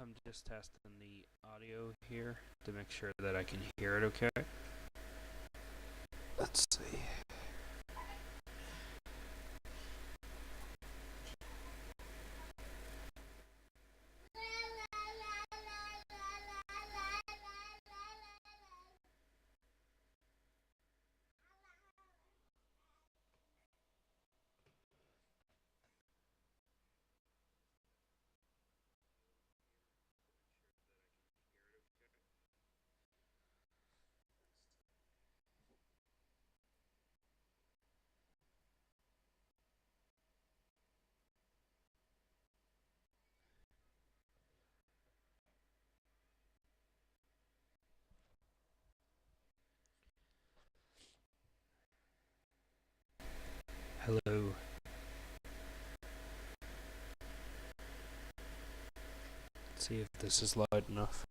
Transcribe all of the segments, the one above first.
I'm just testing the audio here to make sure that I can hear it okay. Let's see. Hello. Let's see if this is loud enough.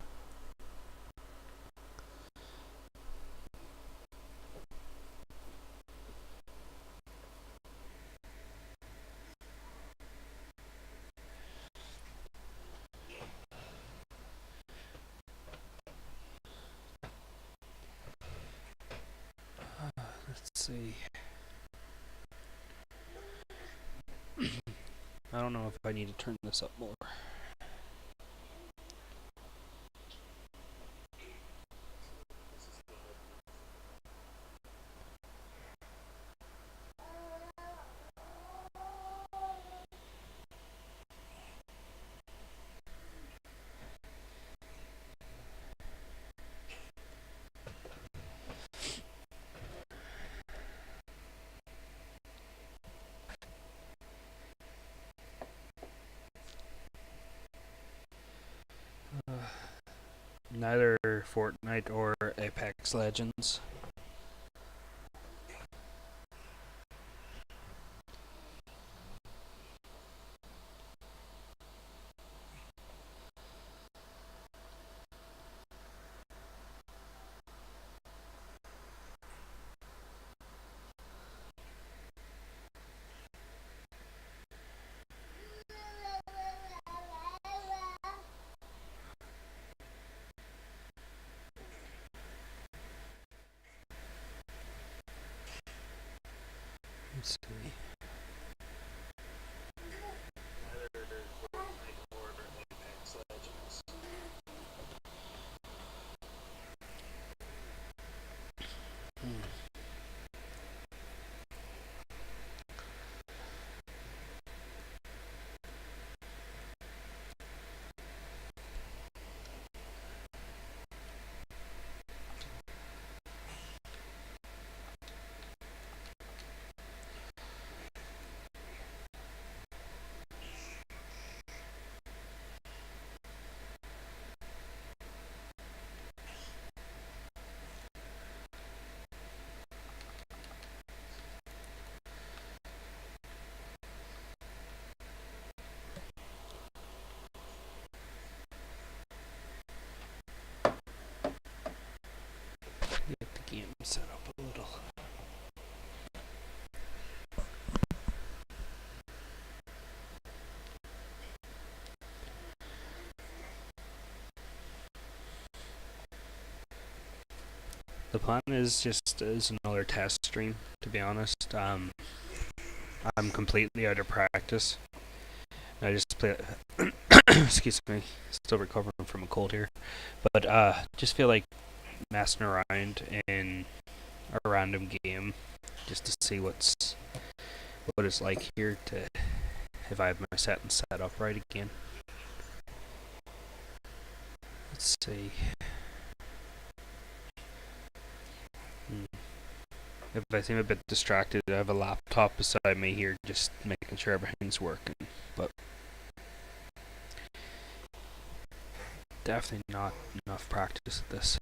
Let's see. I don't know if I need to turn this up more. Neither Fortnite or Apex Legends. Let's see. Get the game set up a little. The plan is just as another test stream, to be honest. I'm completely out of practice. I just play. Excuse me, still recovering from a cold here, but just feel like messing around in a random game just to see what it's like here to if I have my settings set up right again. Let's see. If I seem a bit distracted, I have a laptop beside me here just making sure everything's working, but definitely not enough practice at this.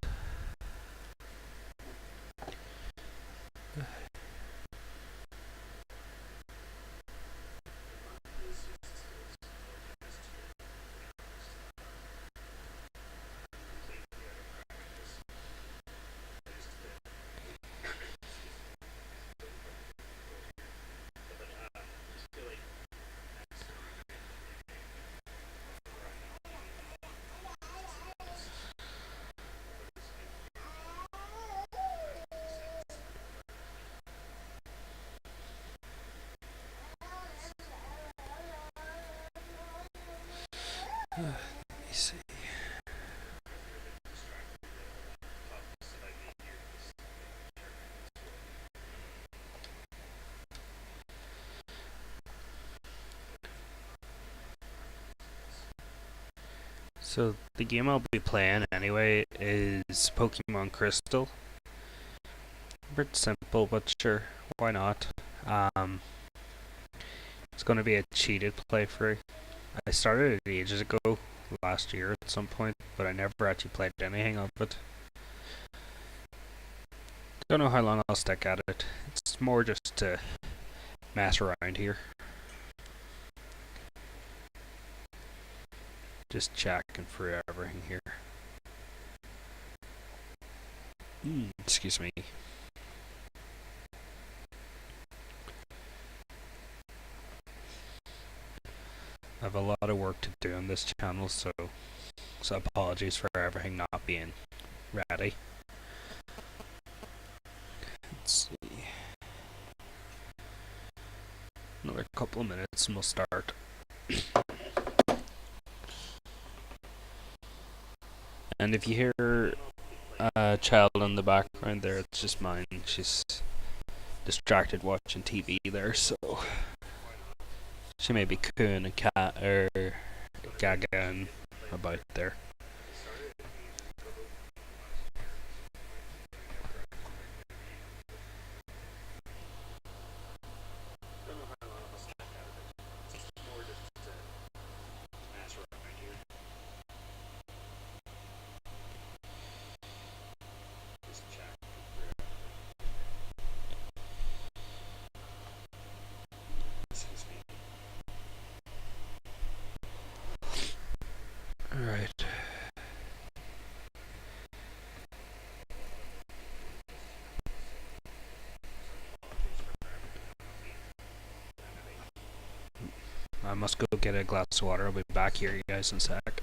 Let me see. So the game I'll be playing anyway is Pokemon Crystal. Bit simple, but sure, why not? Um, it's going to be a cheated playthrough. I started it ages ago, last year at some point, but I never actually played anything of it. Don't know how long I'll stick at it. It's more just to mess around here. Just checking through everything here. Excuse me. I have a lot of work to do on this channel, so apologies for everything not being ready. Let's see. Another couple of minutes and we'll start. And if you hear a child in the background there, it's just mine. She's distracted watching TV there, so she may be cooing a cat or gagging about there. Alright. I must go get a glass of water. I'll be back here, you guys, in a sec.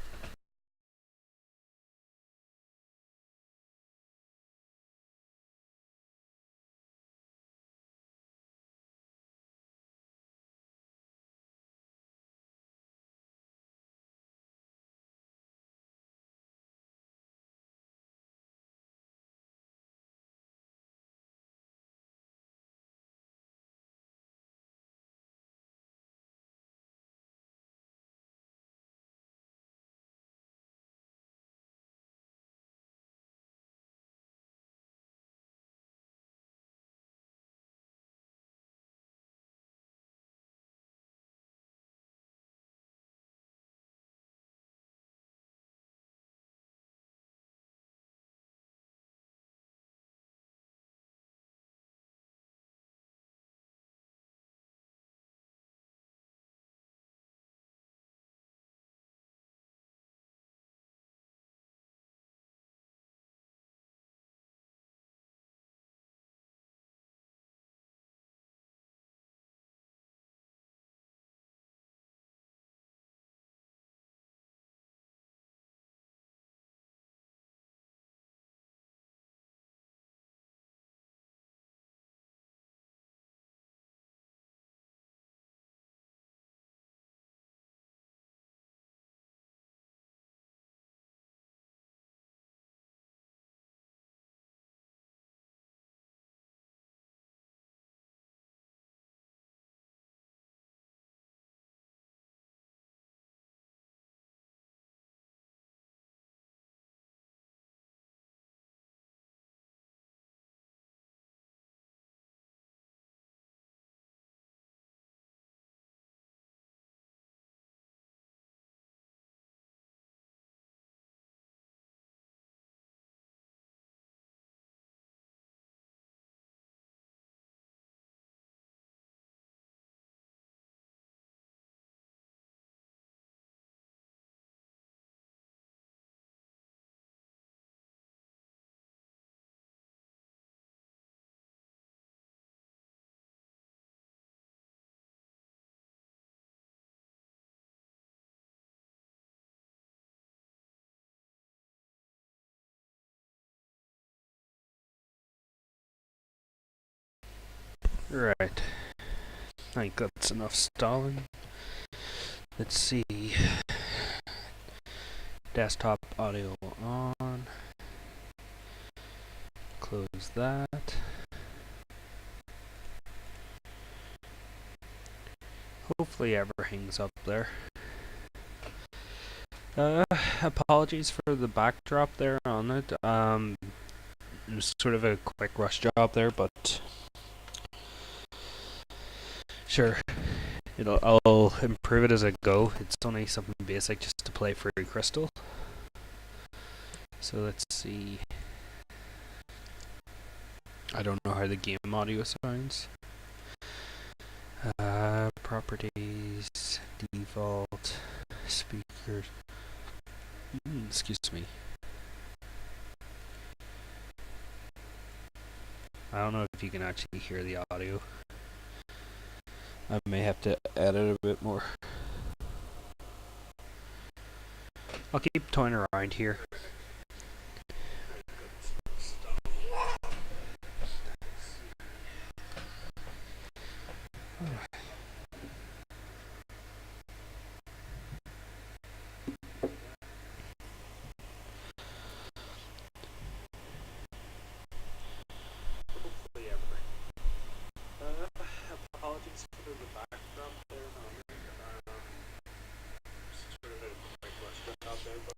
Right. I think that's enough stalling. Let's see. Desktop audio on. Close that. Hopefully everything's up there. Apologies for the backdrop there on it. It was sort of a quick rush job there, but sure, I'll improve it as I go. It's only something basic just to play free crystal. So let's see. I don't know how the game audio sounds. Properties, default, speakers. Excuse me. I don't know if you can actually hear the audio. I may have to edit a bit more. I'll keep toying around here. Apologies for the backdrop there. Sort of a quick rush out there, but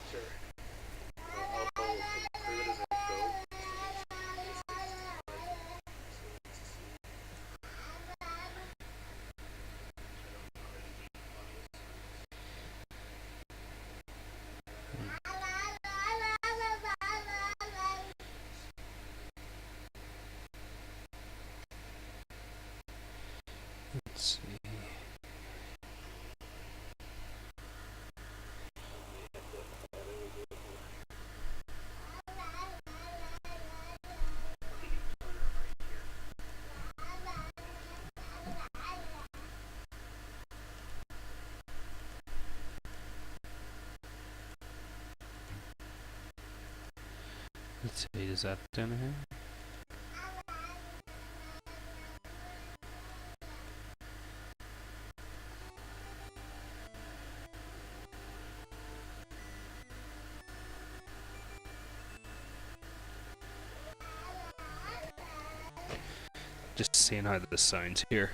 sure. I'll improve it as I go. Let's see. Let's see, is that down here? Just seeing how this sounds here.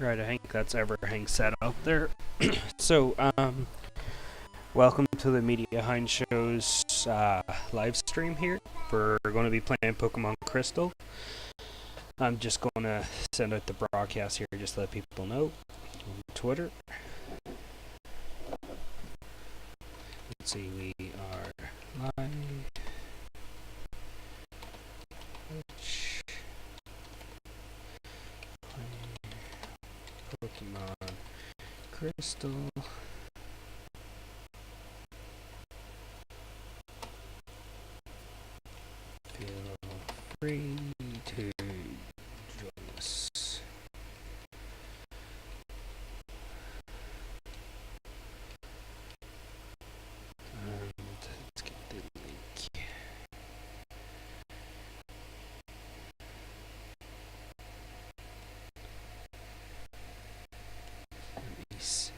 Right, I think that's everything set up there. So, welcome to the Media Hind Show's live stream here. We're going to be playing Pokemon Crystal. I'm just going to send out the broadcast here just to let people know on Twitter. Let's see, we are live. Pokemon Crystal. Feel free to join us. And let's get the link. Let me see.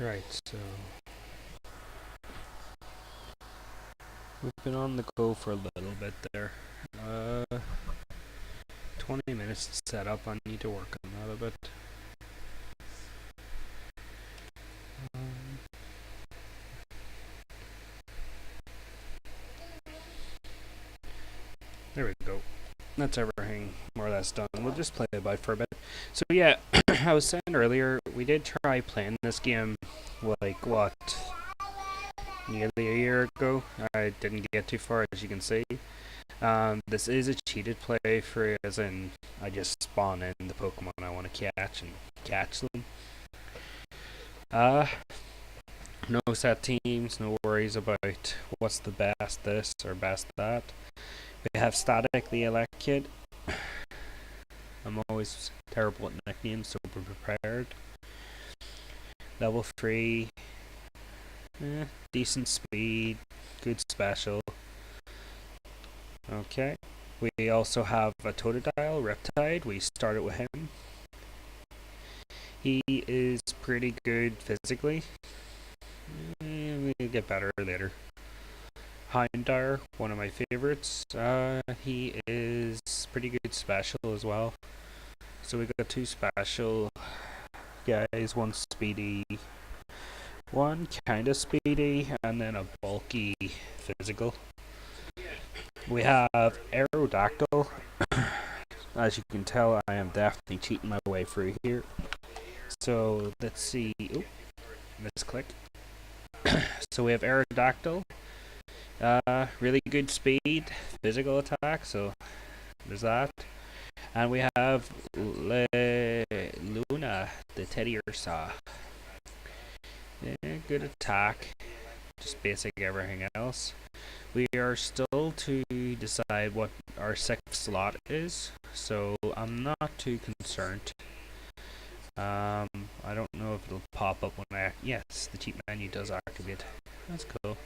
Right, so we've been on the go for a little bit there. 20 minutes to set up. I need to work on that a bit. There we go. That's everything more or less done. We'll just play it by for a bit. So yeah, I was saying earlier, we did try playing this game, like, what, nearly a year ago. I didn't get too far, as you can see. This is a cheated play for, as in, I just spawn in the Pokemon I want to catch and catch them. No set teams, no worries about what's the best this or best that. We have Static, the Elekid. I'm always terrible at nicknames, so be prepared. Level 3. Decent speed. Good special. Okay. We also have a Totodile, Riptide. We started with him. He is pretty good physically. We'll get better later. Houndour, one of my favorites. He is pretty good special as well. So we got two special guys, one speedy, one kinda speedy, and then a bulky physical. We have Aerodactyl. As you can tell, I am definitely cheating my way through here. So let's see. Oh, misclick. So we have Aerodactyl. Really good speed, physical attack, so there's that. And we have Luna, the Teddy Ursa. Good attack, just basic everything else. We are still to decide what our sixth slot is, so I'm not too concerned. I don't know if it'll pop up when I... Yes, the cheat menu does activate. That's cool.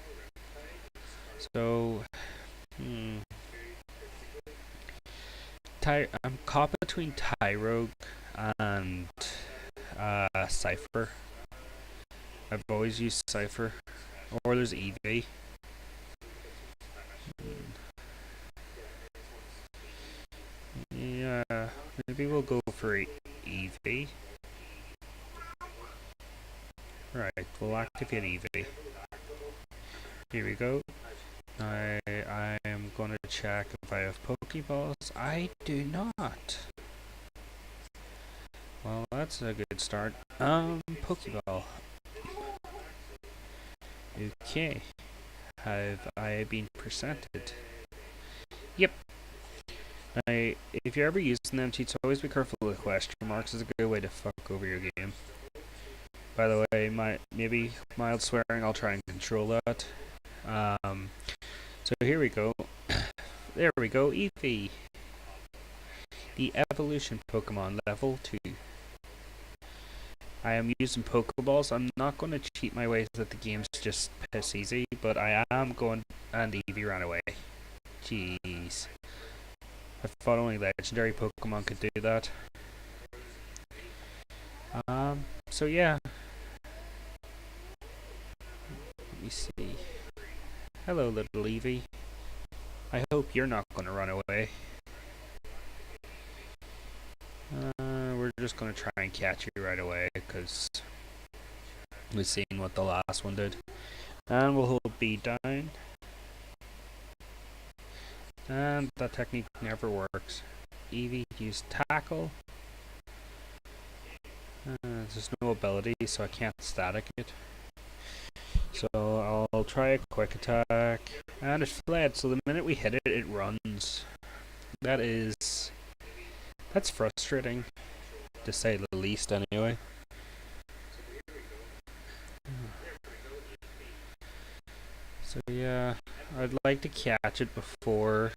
So, I'm caught between Tyrogue and Cypher. I've always used Cypher. Or there's Eevee. Yeah, maybe we'll go for Eevee. Right, we'll activate Eevee. Here we go. I am going to check if I have Pokeballs. I do not. Well, that's a good start. Pokeball. Okay. Have I been presented? Yep. Now, if you're ever using them cheats, always be careful with question marks. It's a good way to fuck over your game. By the way, maybe mild swearing, I'll try and control that. So here we go. There we go, Eevee. The evolution Pokemon level 2. I am using Pokeballs. I'm not going to cheat my way that the game's just piss easy, but I am going, and Eevee ran away. Jeez. I thought only legendary Pokemon could do that. So yeah. Let me see. Hello, little Eevee. I hope you're not going to run away. We're just going to try and catch you right away, because we've seen what the last one did. And we'll hold B down. And that technique never works. Eevee used tackle. There's no ability, so I can't static it. So I'll try a quick attack. And it fled, so the minute we hit it, it runs. That's frustrating, to say the least, anyway. So yeah, I'd like to catch it before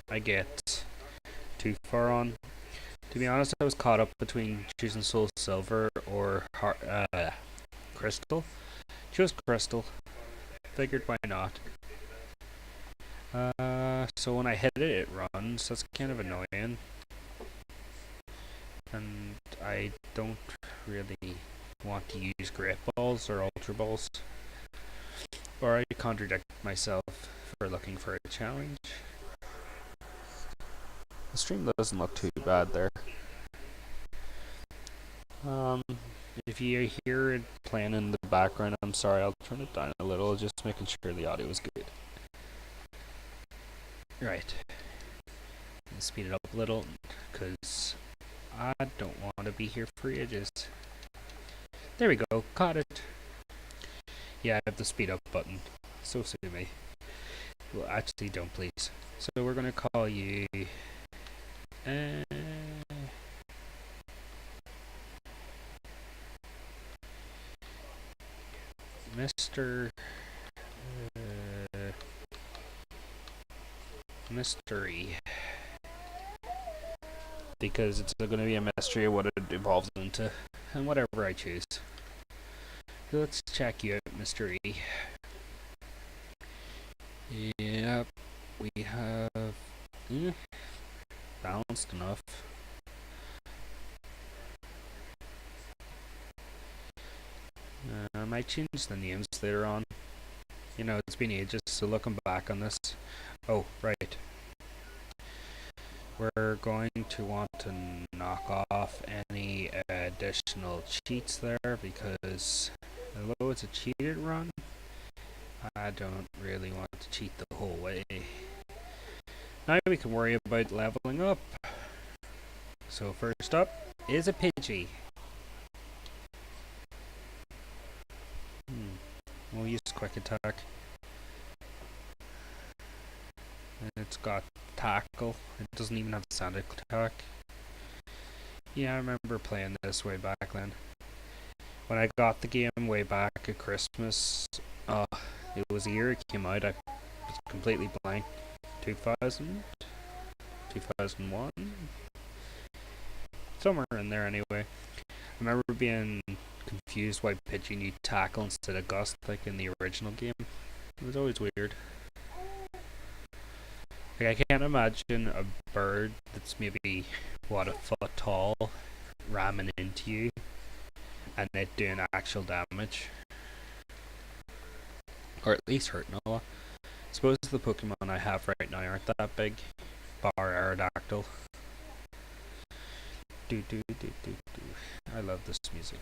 I get too far on. To be honest, I was caught up between choosing Soul Silver or Crystal. Chose Crystal. Figured why not. So when I hit it, it runs. That's kind of annoying. And I don't really want to use Great Balls or Ultra Balls. Or I contradict myself for looking for a challenge. The stream doesn't look too bad there. If you hear it playing in the background, I'm sorry, I'll turn it down a little, just making sure the audio is good. Right. Speed it up a little, because I don't want to be here for ages. There we go, caught it. Yeah, I have the speed up button. So sue me. Well, actually, don't please. So we're gonna call you Mr. Mystery. Because it's going to be a mystery of what it evolves into, and whatever I choose. So let's check you out, Mystery. Yep, we have balanced enough. I might change the names later on. You know, it's been ages, so looking back on this. Oh, right. We're going to want to knock off any additional cheats there, because although it's a cheated run, I don't really want to cheat the whole way. Now we can worry about leveling up. So first up is a Pidgey. We'll use quick attack. It's got tackle. It doesn't even have standard attack. Yeah, I remember playing this way back then. When I got the game way back at Christmas, it was the year it came out. I was completely blank. 2000? 2001? Somewhere in there anyway. I remember being confused why Pidgey needed tackle instead of gust like in the original game. It was always weird. Like, I can't imagine a bird that's maybe, what, a foot tall ramming into you and it doing actual damage. Or at least hurting a lot. I suppose the Pokemon I have right now aren't that big. Bar Aerodactyl. I love this music.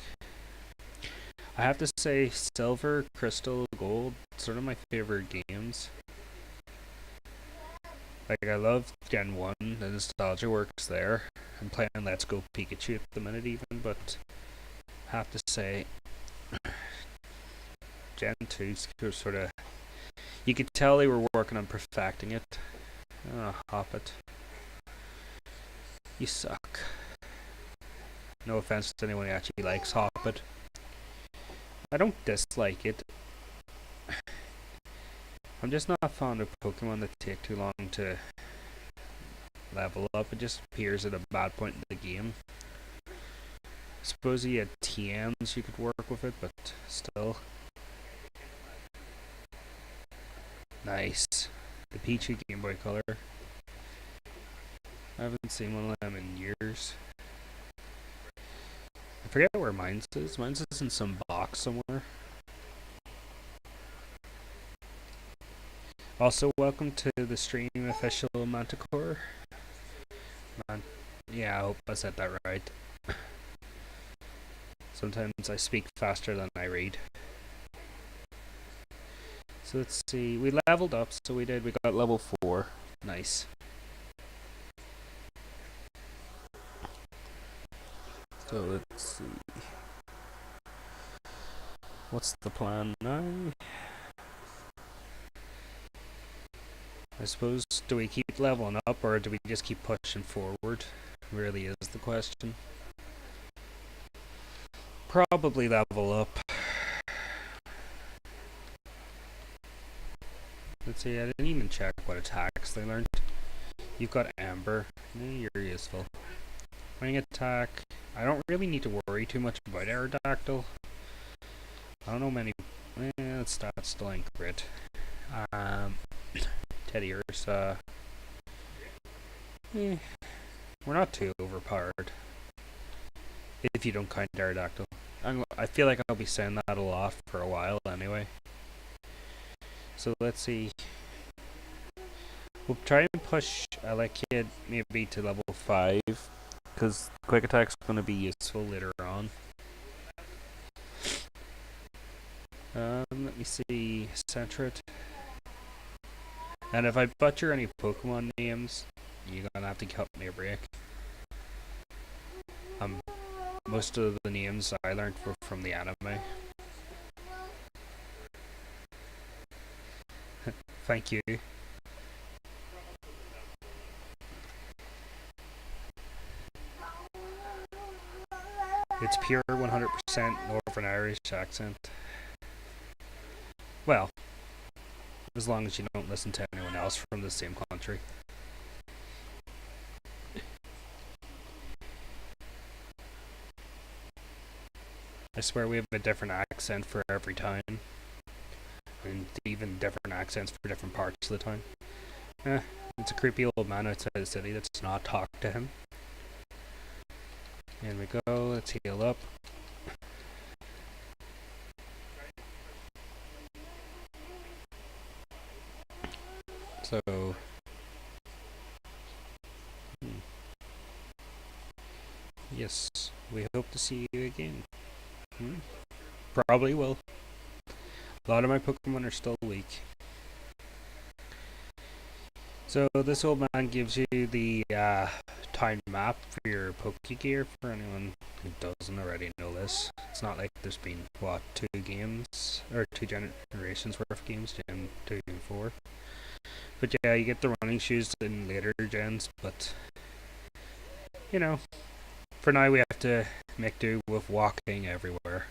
I have to say, Silver, Crystal, Gold, sort of my favorite games. Like, I love Gen 1, the nostalgia works there. I'm playing Let's Go Pikachu at the minute even, but I have to say, Gen 2 sort of, you could tell they were working on perfecting it. Hop it. You suck. No offense to anyone who actually likes Hop it. I don't dislike it. I'm just not fond of Pokemon that take too long to level up. It just appears at a bad point in the game. I suppose you had TMs you could work with it, but still. Nice. The Pichu Game Boy Color. I haven't seen one of them in years. I forget where mine's is. Mine's is in some box somewhere. Also, welcome to the stream, official Manticore. Yeah, I hope I said that right. Sometimes I speak faster than I read. So let's see. We leveled up, so we did. We got level 4. Nice. So let's see. What's the plan now? I suppose, do we keep leveling up or do we just keep pushing forward? Really is the question. Probably level up. Let's see, I didn't even check what attacks they learned. You've got Amber. You're useful. Wing attack. I don't really need to worry too much about Aerodactyl. I don't know many. That's still ain't crit. Teddy Ursa. We're not too overpowered. If you don't count Aerodactyl. I feel like I'll be saying that a lot for a while anyway. So let's see. We'll try and push Elekid maybe to level 5. Because Quick Attack's going to be useful later on. Let me see. Sentret. And if I butcher any Pokemon names, you're going to have to cut me a break. Most of the names I learned were from the anime. Thank you. It's pure 100% Northern Irish accent. Well, as long as you don't listen to anyone else from the same country. I swear we have a different accent for every time. And even different accents for different parts of the time. It's a creepy old man outside the city that's not talk to him. In we go, let's heal up. So... Yes, we hope to see you again. Probably will. A lot of my Pokemon are still weak. So this old man gives you the time map for your Pokegear for anyone who doesn't already know this. It's not like there's been, what, 2 games, or 2 generations worth of games, Gen 2 and 4. But yeah, you get the running shoes in later gens, but, you know, for now we have to make do with walking everywhere.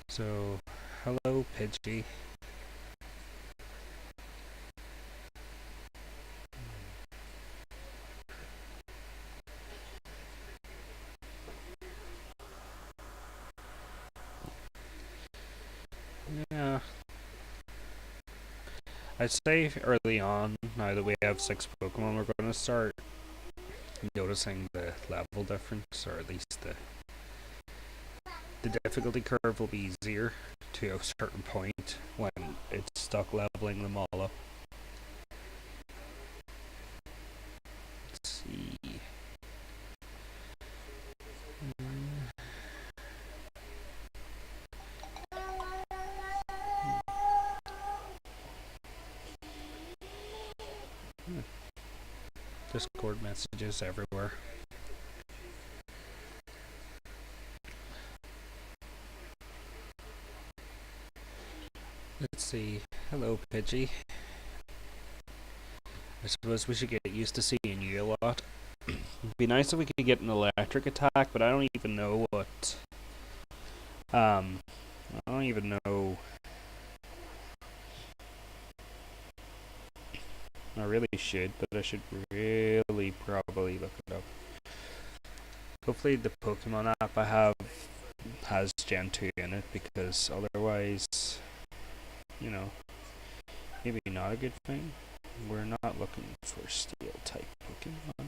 So, hello Pidgey. Yeah. I'd say early on, now that we have 6 Pokemon, we're going to start noticing the level difference, or at least the difficulty curve will be easier to a certain point when it's stuck leveling them all up. Let's see. Discord messages everywhere. see. Hello, Pidgey. I suppose we should get used to seeing you a lot. It'd be nice if we could get an electric attack, but I don't even know what. I don't even know. I really should, but I should really probably look it up. Hopefully the Pokemon app I have has Gen 2 in it, because otherwise, you know, maybe not a good thing. We're not looking for steel type Pokemon.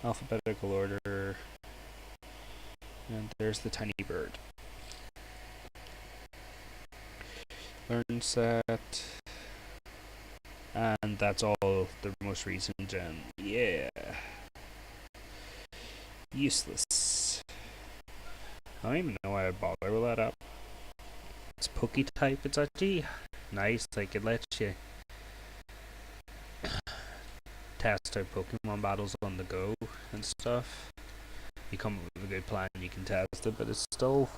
Alphabetical order. And there's the tiny bird. Learn set. And that's all the most recent gen. Yeah. Useless. I don't even know why I bother with that app. It's Poke type. It's actually nice. Like, it lets you test out Pokemon battles on the go and stuff. You come up with a good plan, you can test it, but it's still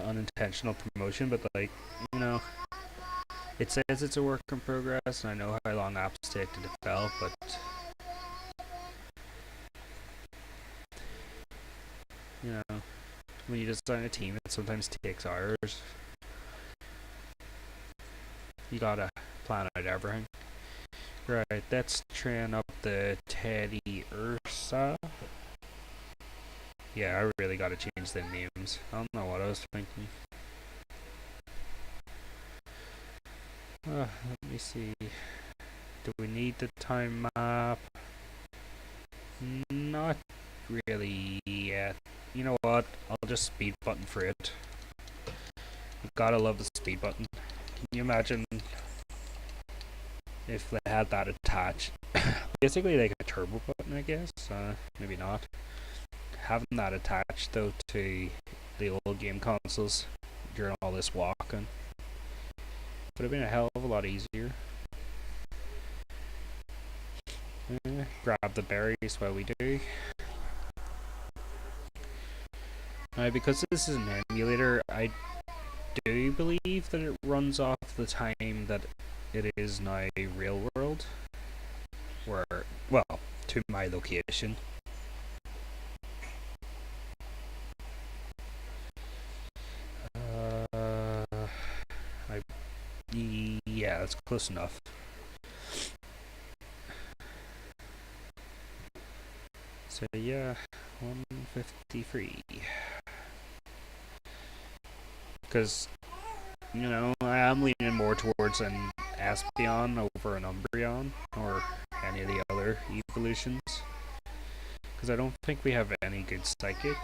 unintentional promotion. But, like, you know, it says it's a work in progress, and I know how long apps take to develop, but you know, when you design a team, it sometimes takes hours. You gotta plan out everything. Right, let's train up the Teddy Ursa. Yeah, I really gotta change the names. I don't know what I was thinking. Let me see. Do we need the time map? Not really yet. You know what? I'll just speed button for it. You gotta love the speed button. Can you imagine if they had that attached? Basically like a turbo button, I guess. Maybe not. Having that attached though to the old game consoles during all this walking would have been a hell of a lot easier. Grab the berries while we do. Now, because this is an emulator, I do believe that it runs off the time that it is now real world. Where, well, to my location. Yeah, that's close enough. So yeah, 153. Because, you know, I am leaning more towards an Espeon over an Umbreon, or any of the other evolutions. Because I don't think we have any good psychic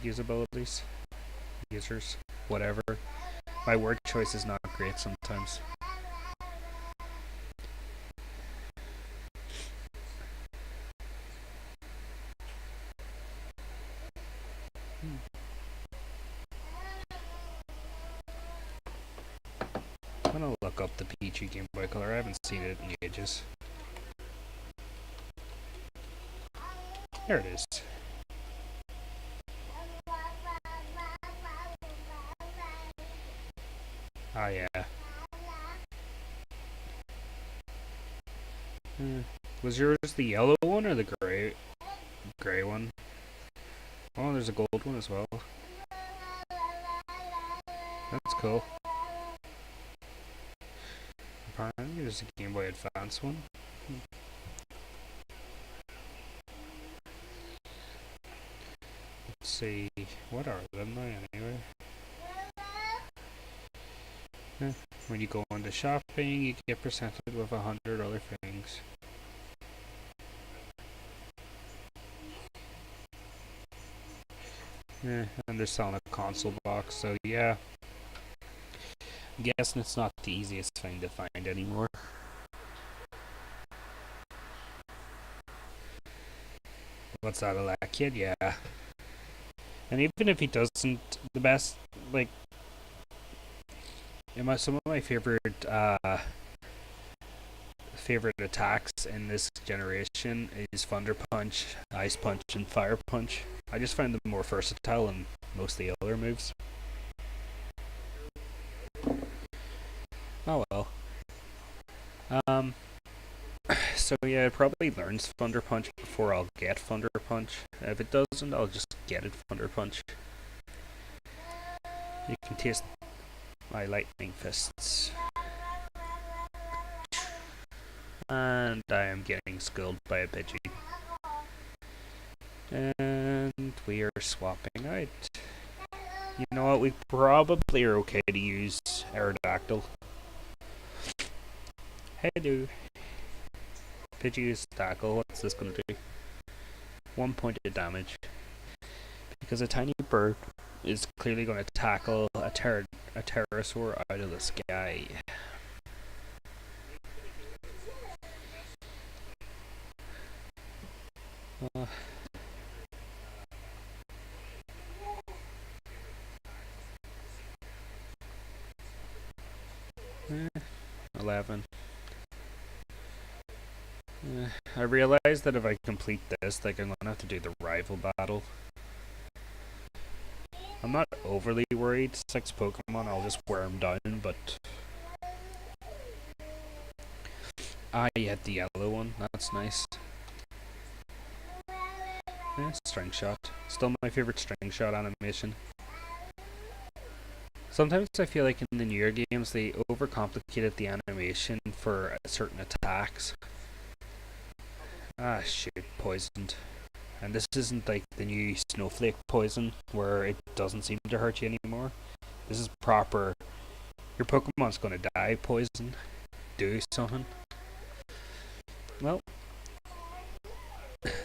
usabilities. Users. Whatever. My word choice is not great sometimes. I'm gonna look up the Pichu Game Boy Color. I haven't seen it in ages. There it is. Oh yeah. Was yours the yellow one or the gray one? Oh, there's a gold one as well. That's cool. Apparently there's a Game Boy Advance one. Let's see, what are them now anyway? When you go into shopping, you get presented with 100 other things. And they're selling a console box, so yeah. I'm guessing it's not the easiest thing to find anymore. What's that, a kid? Yeah. And even if he doesn't, the best, like, some of my favorite favorite attacks in this generation is Thunder Punch, Ice Punch, and Fire Punch. I just find them more versatile than most of the other moves. Oh well. Um, so yeah, it probably learns Thunder Punch before I'll get Thunder Punch. If it doesn't, I'll just get it Thunder Punch. You can taste my lightning fists. And I am getting schooled by a Pidgey. And we are swapping out. You know what, we probably are okay to use Aerodactyl. Hello. Pidgey is tackle, what's this gonna do? 1 point of damage. Because a tiny bird is clearly gonna tackle a pterosaur out of the sky. 11. I realize that if I complete this, like, I'm gonna have to do the rival battle. I'm not overly worried. 6 Pokemon, I'll just wear them down, but... Ah, you had the yellow one. That's nice. Yeah, String Shot. Still my favorite String Shot animation. Sometimes I feel like in the newer games, they overcomplicated the animation for certain attacks. Ah, shoot. Poisoned. And this isn't like the new Snowflake poison, where it doesn't seem to hurt you anymore. This is proper. Your Pokemon's gonna die poison. Do something. Well,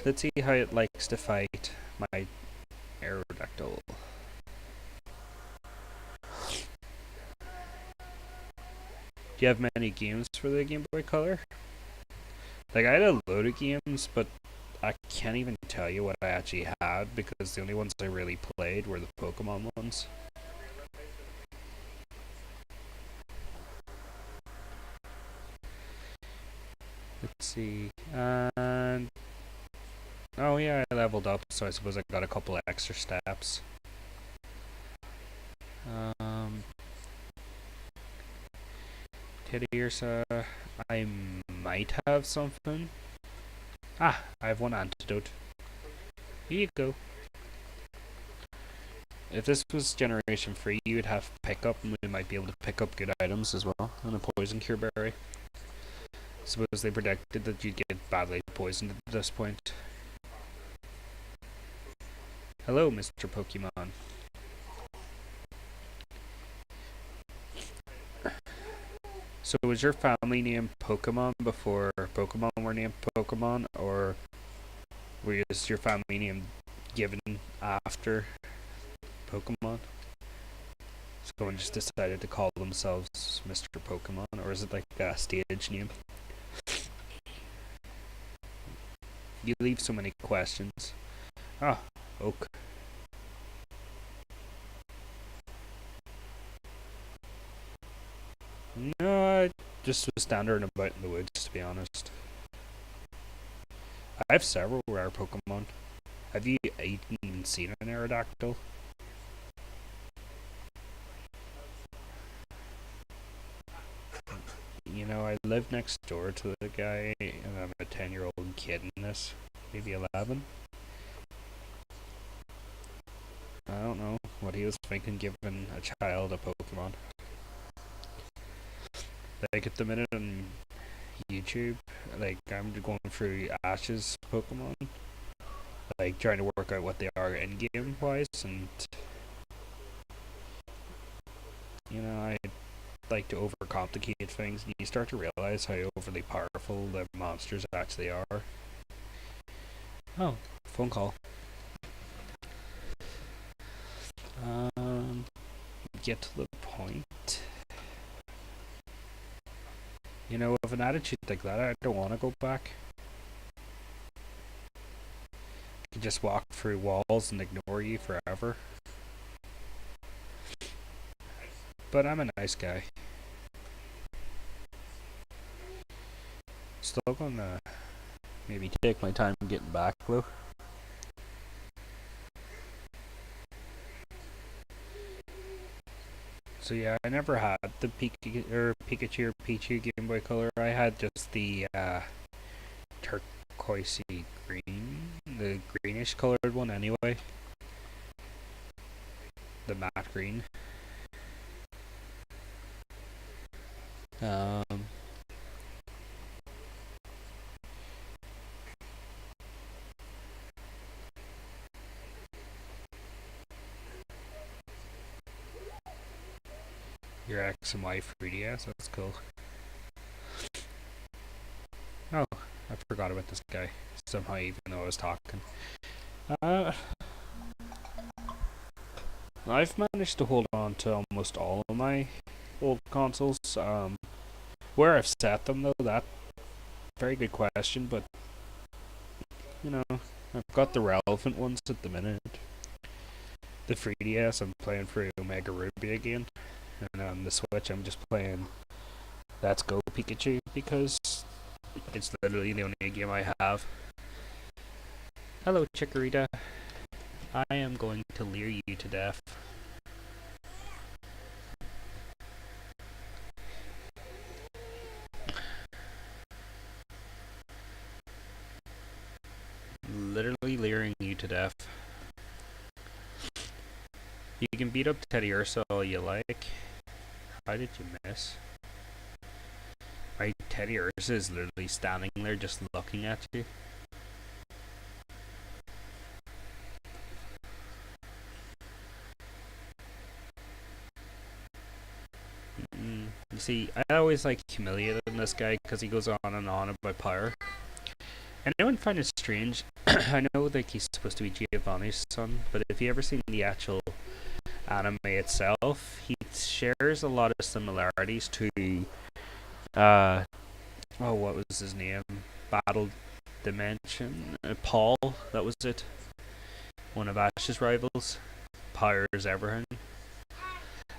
let's see how it likes to fight my Aerodactyl. Do you have many games for the Game Boy Color? Like, I had a load of games, but I can't even tell you what I actually had, because the only ones I really played were the Pokemon ones. Let's see. And... oh yeah, I leveled up, so I suppose I got a couple of extra steps. Teddiursa, I might have something. Ah, I have one antidote. Here you go. If this was generation 3, you would have pickup, and we might be able to pick up good items as well. And a poison cure berry. Suppose they predicted that you'd get badly poisoned at this point. Hello, Mr. Pokemon. So was your family named Pokemon before Pokemon were named Pokemon, or was your family name given after Pokemon? Someone just decided to call themselves Mr. Pokemon, or is it like a stage name? You leave so many questions. Ah, Oak. No, I just was standing about in the woods, to be honest. I have several rare Pokemon. Have you even seen an Aerodactyl? You know, I live next door to the guy, and I'm a 10-year-old kid in this. Maybe 11? I don't know what he was thinking giving a child a Pokemon. Like, at the minute on YouTube, like, I'm going through Ash's Pokemon, like, trying to work out what they are in-game wise, and, you know, I like to overcomplicate things, and you start to realize how overly powerful the monsters actually are. Oh, phone call. Get to the point. You know, with an attitude like that, I don't want to go back. I can just walk through walls and ignore you forever. But I'm a nice guy. still gonna maybe take my time getting back though. So yeah, I never had the Pikachu or Pichu Game Boy Color. I had just the turquoisey green, the greenish colored one anyway. The matte green. Your X and Y 3DS, that's cool. Oh, I forgot about this guy somehow, even though I was talking. I've managed to hold on to almost all of my old consoles. Where I've set them though, that very good question, but you know, I've got the relevant ones at the minute. The 3DS, I'm playing for Omega Ruby again, and on the Switch, I'm just playing Let's Go Pikachu because it's literally the only game I have. Hello, Chikorita. I am going to leer you to death. Literally leering you to death. You can beat up Teddy Ursa all you like. How did you miss? Right, Teddy Ursa is literally standing there just looking at you. You see, I always like humiliating this guy because he goes on and on about power. And I don't find it strange. I know that he's supposed to be Giovanni's son, but if you ever seen the actual anime itself, he shares a lot of similarities to what was his name? Battle Dimension? Paul, that was it. One of Ash's rivals. Power is everything.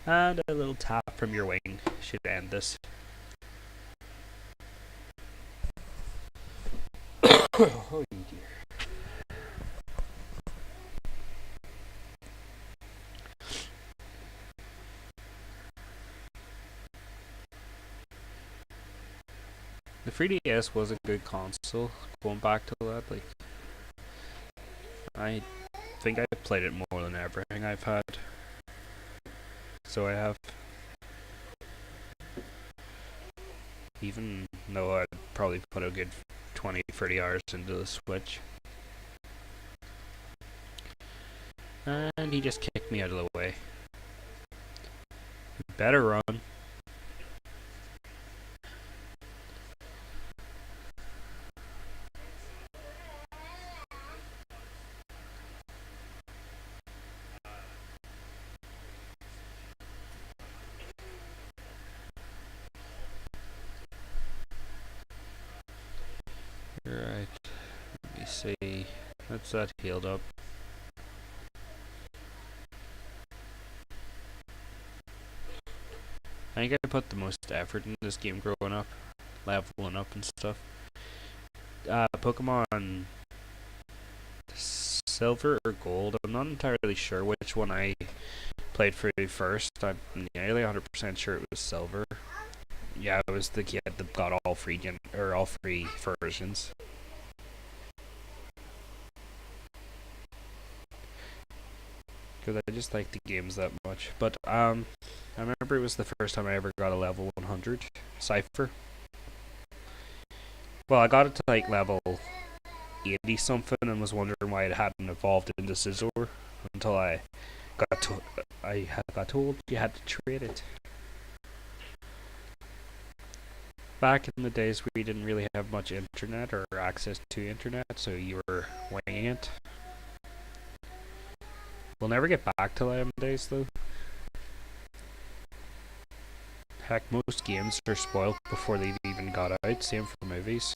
And a little tap from your wing should end this. Oh dear. The 3DS was a good console. Going back to that, like, I think I played it more than everything I've had. So I have. Even though I'd probably put a good 20-30 hours into the Switch. And he just kicked me out of the way. Better run. Right. Let me see. That's that healed up. I think I put the most effort in this game growing up, leveling up and stuff. Pokemon Silver or Gold, I'm not entirely sure which one I played through first. I'm nearly 100% sure it was Silver. Yeah, it was the kid that got all three versions. Because I just like the games that much. But I remember it was the first time I ever got a level 100 Cypher. Well, I got it to like level 80 something and was wondering why it hadn't evolved into Scizor until I got told you had to trade it. Back in the days we didn't really have much internet or access to internet, so you were winging it. We'll never get back to them days though. Heck, most games are spoiled before they've even got out, same for movies.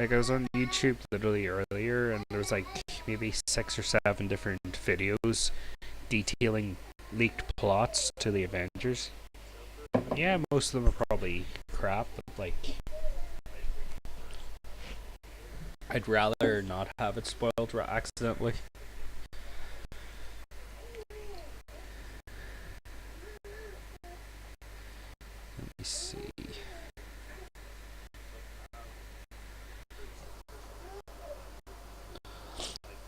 Like I was on YouTube literally earlier and there was like maybe 6 or 7 different videos detailing leaked plots to the Avengers. Yeah, most of them are probably crap, but like I'd rather not have it spoiled accidentally. Let me see.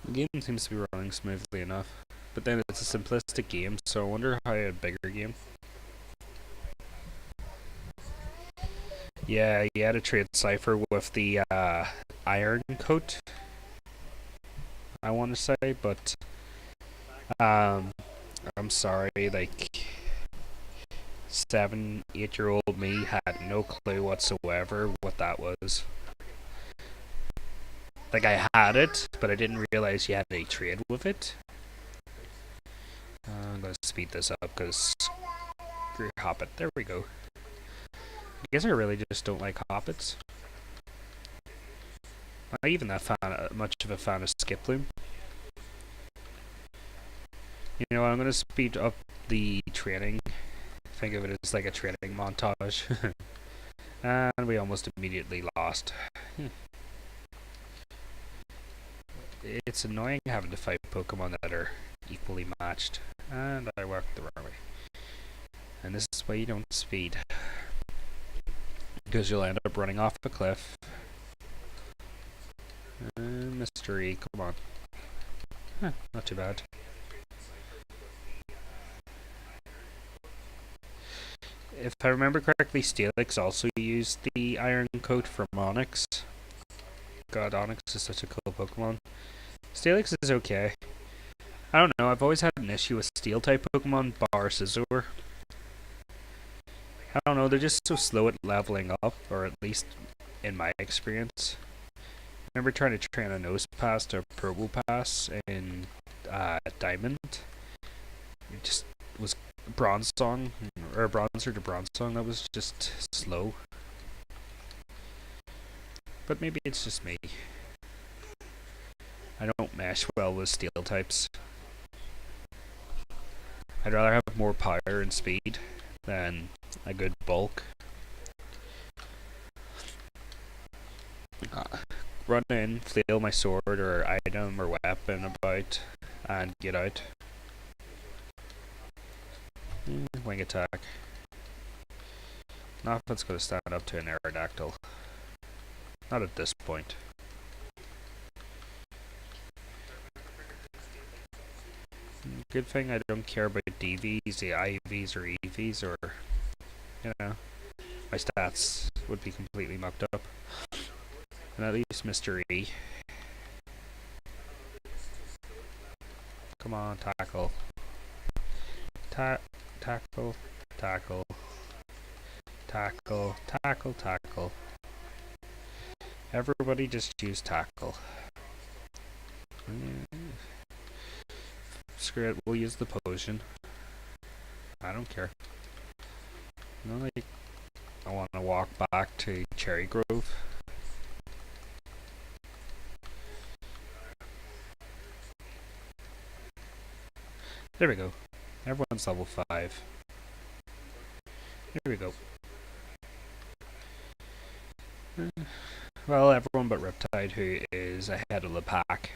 The game seems to be running smoothly enough, but then it's a simplistic game, so I wonder how a bigger game. Yeah, you had to trade Cypher with the iron coat, I want to say, but I'm sorry, like 7, 8-year-old me had no clue whatsoever what that was. Like I had it, but I didn't realize you had to trade with it. I'm gonna speed this up because Hoppet. There we go. I guess I really just don't like Hoppets. Not even that much of a fan of Skiploom. You know, I'm gonna speed up the training. Think of it as like a training montage. And we almost immediately lost. It's annoying having to fight Pokemon that are equally matched. And I walked the wrong way. And this is why you don't speed. Because you'll end up running off a cliff. Mystery, come on. Huh, not too bad. If I remember correctly, Steelix also used the Iron Coat from Onyx. God, Onyx is such a cool Pokemon. Steelix is okay. I don't know, I've always had an issue with Steel-type Pokemon, bar Scizor. I don't know, they're just so slow at leveling up, or at least in my experience. I remember trying to train a Nosepass to a Probopass in Diamond. It just was Bronzong, or Bronzer to Bronzong, that was just slow. But maybe it's just me. I don't mesh well with steel types. I'd rather have more power and speed than a good bulk. Run in, flail my sword or item or weapon about, and get out. Wing attack. Nothing's going to stand up to an Aerodactyl. Not at this point. Good thing I don't care about DVs, the IVs or EVs, or, you know, my stats would be completely mucked up. And at least Mr. E. Come on, tackle. Tackle. Tackle. Tackle. Tackle. Tackle. Everybody just use tackle. Screw it, we'll use the potion. I don't care. I want to walk back to Cherry Grove. There we go. Everyone's level 5. Here we go. Well, everyone but Riptide, who is ahead of the pack.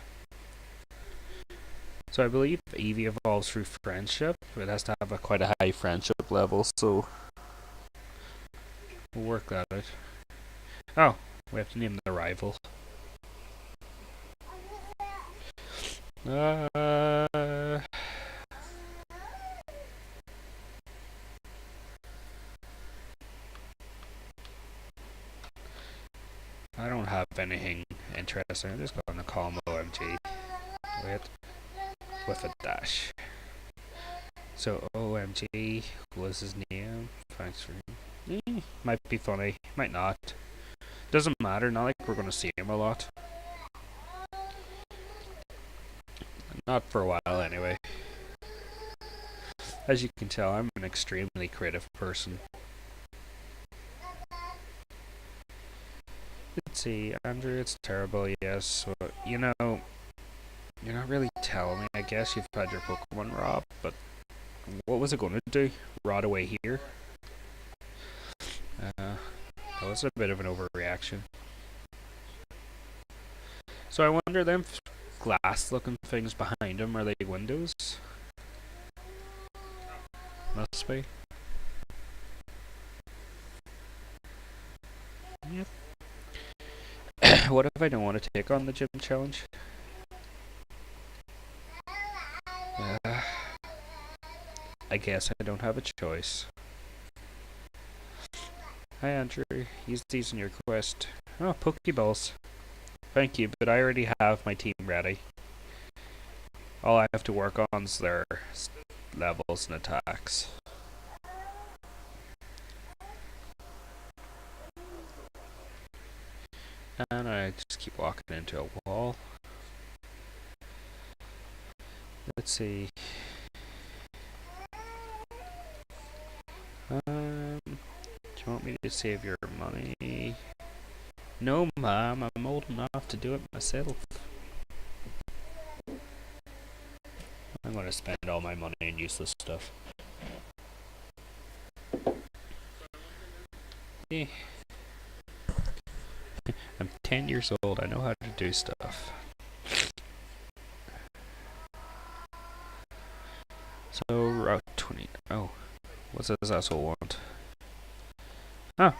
So I believe Eevee evolves through friendship. It has to have quite a high friendship level, so we'll work that out. Oh, we have to name the rival. I don't have anything interesting. I'm just going to call him OMG. With a dash. So OMG was his name. Thanks for might be funny, might not. Doesn't matter, not like we're gonna see him a lot. Not for a while anyway. As you can tell, I'm an extremely creative person. Let's see, Andrew, it's terrible, yes. Well, you know, you're not really telling me. I guess you've had your Pokemon robbed, but what was it going to do? Rot away here? That was a bit of an overreaction. So I wonder them glass-looking things behind him, are they windows? Must be. Yep. What if I don't want to take on the gym challenge? I guess I don't have a choice. Hi Andrew, use these in your quest. Oh, Pokeballs. Thank you, but I already have my team ready. All I have to work on is their levels and attacks. And I just keep walking into a wall. Let's see. Do you want me to save your money? No, Mom, I'm old enough to do it myself. I'm gonna spend all my money on useless stuff. Yeah. I'm 10 years old, I know how to do stuff. So, Route 20. Oh, what's this asshole want? Huh.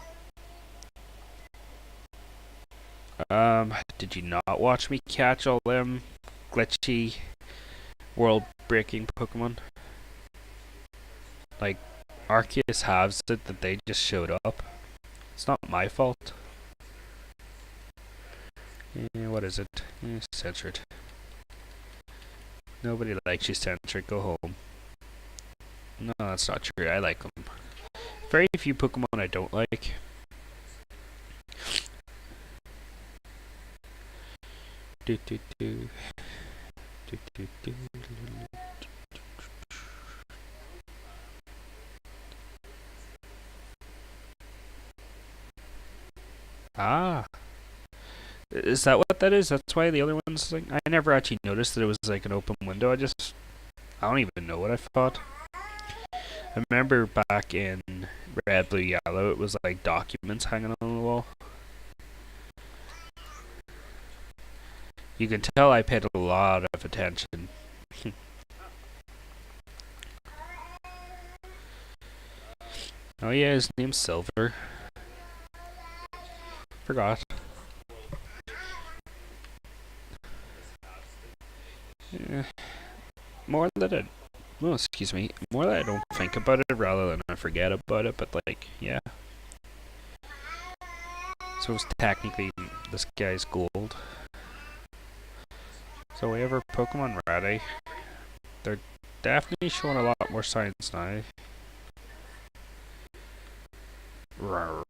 Did you not watch me catch all them glitchy, world-breaking Pokemon? Like, Arceus has it that they just showed up. It's not my fault. Yeah, what is it? Censored. Nobody likes you, censored. Go home. No, that's not true. I like them. Very few Pokemon I don't like. Do do do. Do do do. Ah. Is that what that is? That's why the other one's like. I never actually noticed that it was like an open window. I don't even know what I thought. I remember back in Red, Blue, Yellow, it was like documents hanging on the wall. You can tell I paid a lot of attention. Oh yeah, his name's Silver. Forgot. Yeah. More that I, well, excuse me, more that I don't think about it rather than I forget about it, but like, yeah. So it's technically this guy's gold. So we have our Pokemon ready. They're definitely showing a lot more signs now. Rawr.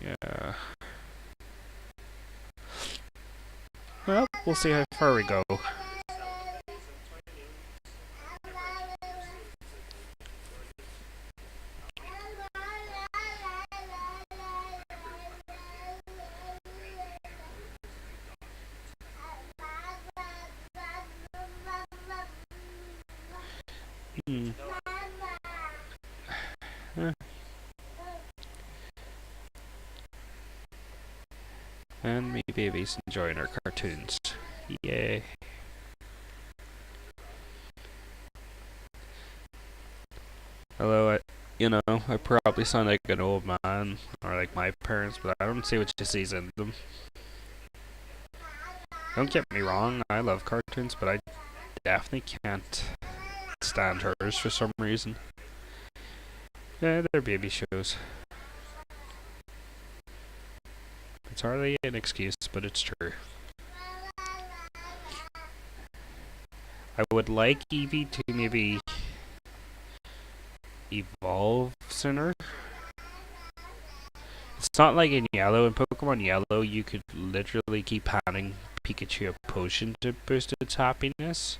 Yeah. Well, we'll see how far we go. And me babies enjoying our cartoons. Yay. Although, I probably sound like an old man, or like my parents, but I don't see what you see in them. Don't get me wrong, I love cartoons, but I definitely can't stand hers for some reason. Yeah, they're baby shows. It's hardly an excuse, but it's true. I would like Eevee to maybe evolve sooner. It's not like in Yellow. In Pokemon Yellow, you could literally keep handing Pikachu a potion to boost its happiness.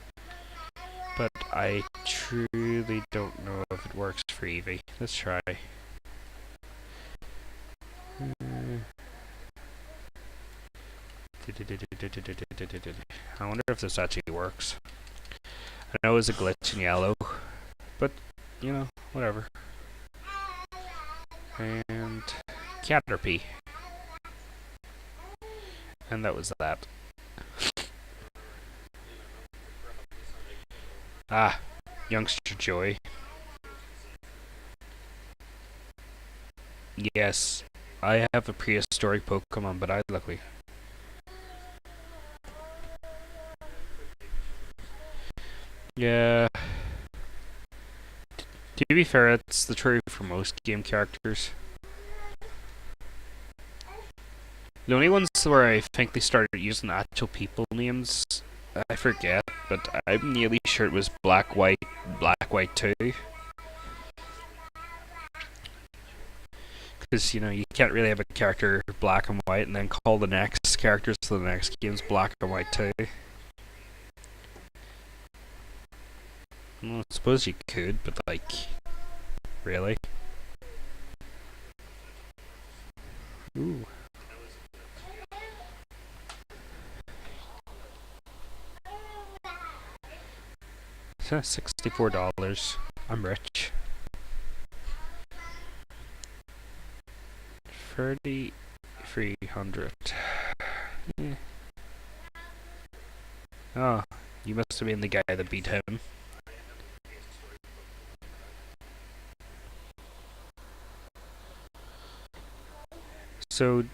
But I truly don't know if it works for Eevee. Let's try. I wonder if this actually works. I know it's a glitch in Yellow, but you know, whatever. And Caterpie. And that was that. Ah, Youngster Joy. Yes, I have a prehistoric Pokemon, but I luckily. Yeah. To be fair, it's the truth for most game characters. The only ones where I think they started using actual people names, I forget, but I'm nearly sure it was Black White 2. Because, you know, you can't really have a character Black and White and then call the next characters to the next game's Black and White 2. Well, I suppose you could, but, like, really? Ooh. $64. I'm rich. 3,300. Yeah. Oh, you must have been the guy that beat him. So,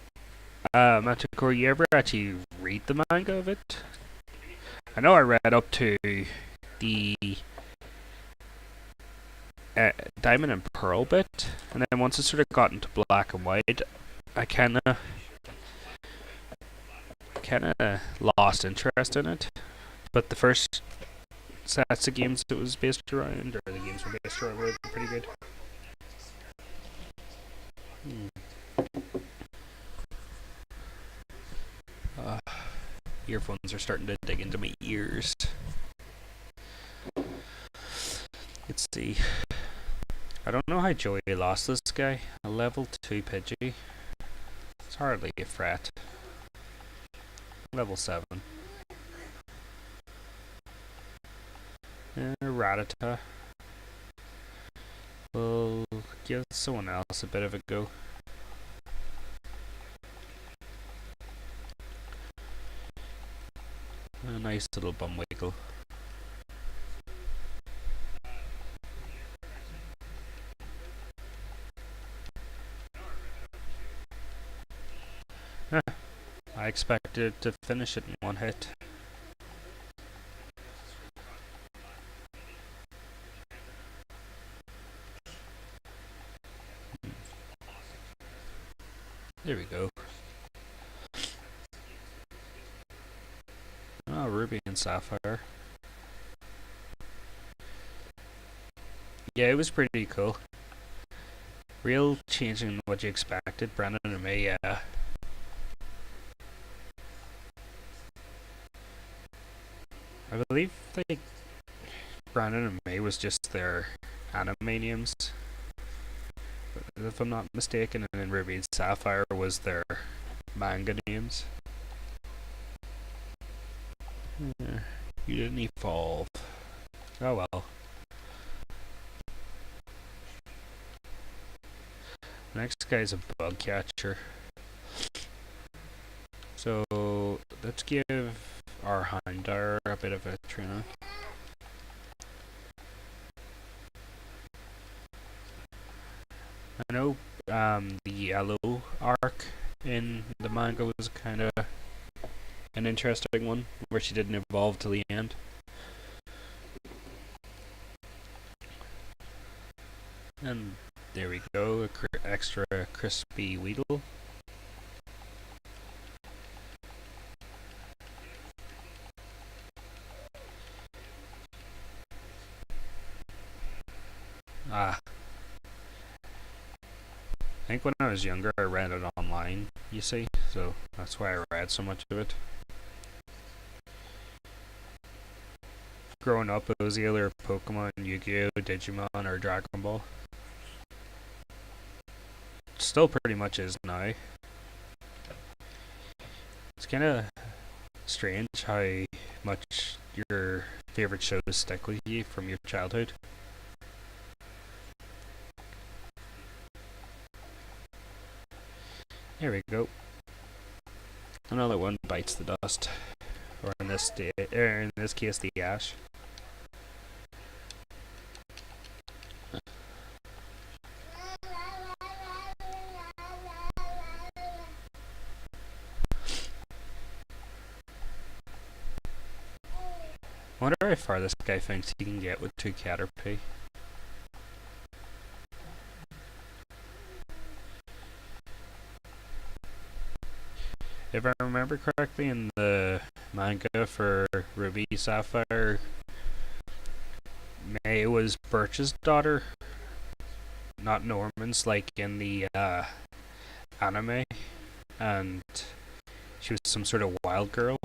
Manticore, you ever actually read the manga of it? I know I read up to the Diamond and Pearl bit, and then once it sort of got into Black and White, I kinda lost interest in it. But the first sets of games it was based around, or the games were based around, were pretty good. Uh, Earphones are starting to dig into my ears. Let's see. I don't know how Joey lost this guy. A level 2 Pidgey. It's hardly a threat. Level 7. Rattata. We'll give someone else a bit of a go. A nice little Bumwiggle. I expected to finish it in one hit. There we go. Oh, Ruby and Sapphire. Yeah, it was pretty cool. Real change in what you expected, Brandon and me, yeah. I believe like Brandon and May was just their anime names, if I'm not mistaken, and then Ruby and Sapphire was their manga names. Yeah, you didn't evolve. Oh well. Next guy's a bug catcher. So let's give our Houndour a bit of a trainer. I know the yellow arc in the manga was kind of an interesting one, where she didn't evolve till the end. And there we go, extra crispy Weedle. Ah. I think when I was younger I read it online, you see, so that's why I read so much of it. Growing up, it was either Pokemon, Yu-Gi-Oh, Digimon, or Dragon Ball. Still pretty much is now. It's kind of strange how much your favorite shows stick with you from your childhood. Here we go. Another one bites the dust, or in this case, the ash. I wonder how far this guy thinks he can get with 2 Caterpie. If I remember correctly, in the manga for Ruby Sapphire, May was Birch's daughter, not Norman's, like in the anime, and she was some sort of wild girl,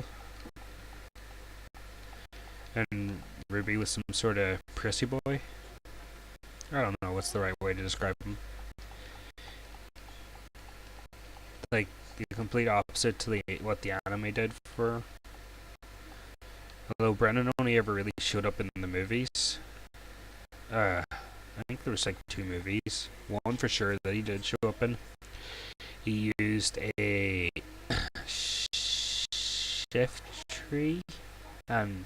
and Ruby was some sort of prissy boy. I don't know what's the right way to describe him. Like the complete opposite to what the anime did for. Although Brennan only ever really showed up in the movies. I think there was like 2 movies. One for sure that he did show up in. He used a shift tree, and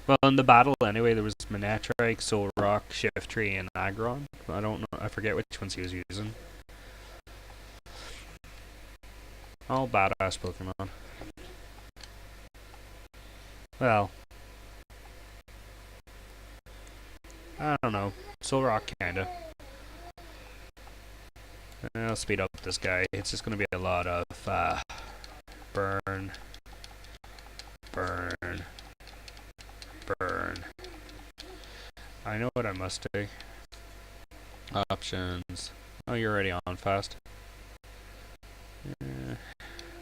well, in the battle anyway, there was Manectric, Solrock, Shiftry, and Aggron. I don't know. I forget which ones he was using. All badass Pokemon. Well, I don't know. Solrock, kinda. I'll speed up this guy. It's just gonna be a lot of burn, burn, burn. I know what I must do. Options. Oh, you're already on fast.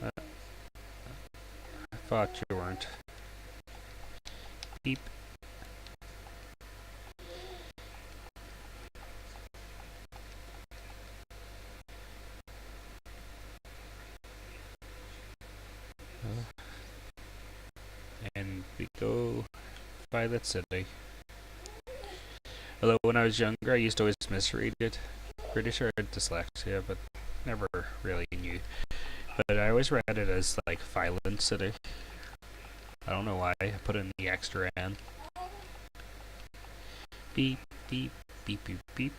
I thought you weren't. Beep. And we go Violet City. Although when I was younger, I used to always misread it. Pretty sure I had dyslexia, but never really knew. But I always read it as like Violent City. I don't know why. I put in the extra N. Beep, beep, beep, beep, beep.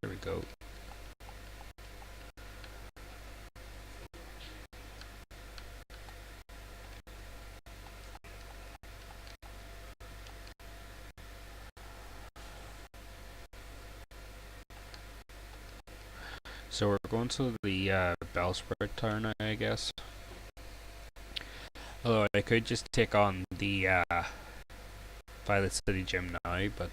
There we go. So we're going to the Bellsprout turn, I guess. Although I could just take on the Violet City Gym now, but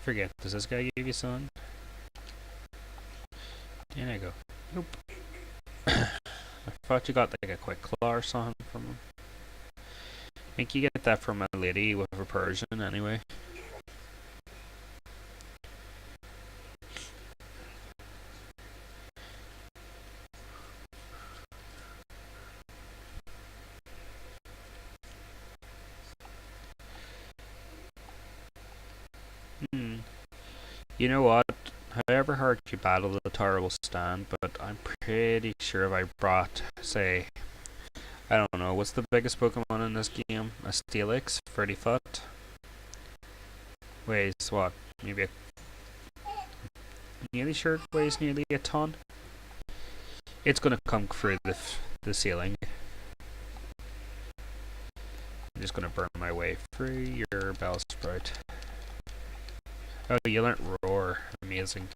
forget. Does this guy give you sun? There I go. Nope. I thought you got like a quick claw or something from him. I think you get that from a lady with a Persian anyway. You know what? However hard you battle, the tower will stand, but I'm pretty sure if I brought, say, I don't know, what's the biggest Pokemon in this game? A Steelix, 30 foot? Weighs what? Maybe a... Nearly sure it weighs nearly a ton? It's gonna come through the ceiling. I'm just gonna burn my way through your Bellsprout. Oh, you learnt Roar. Amazing.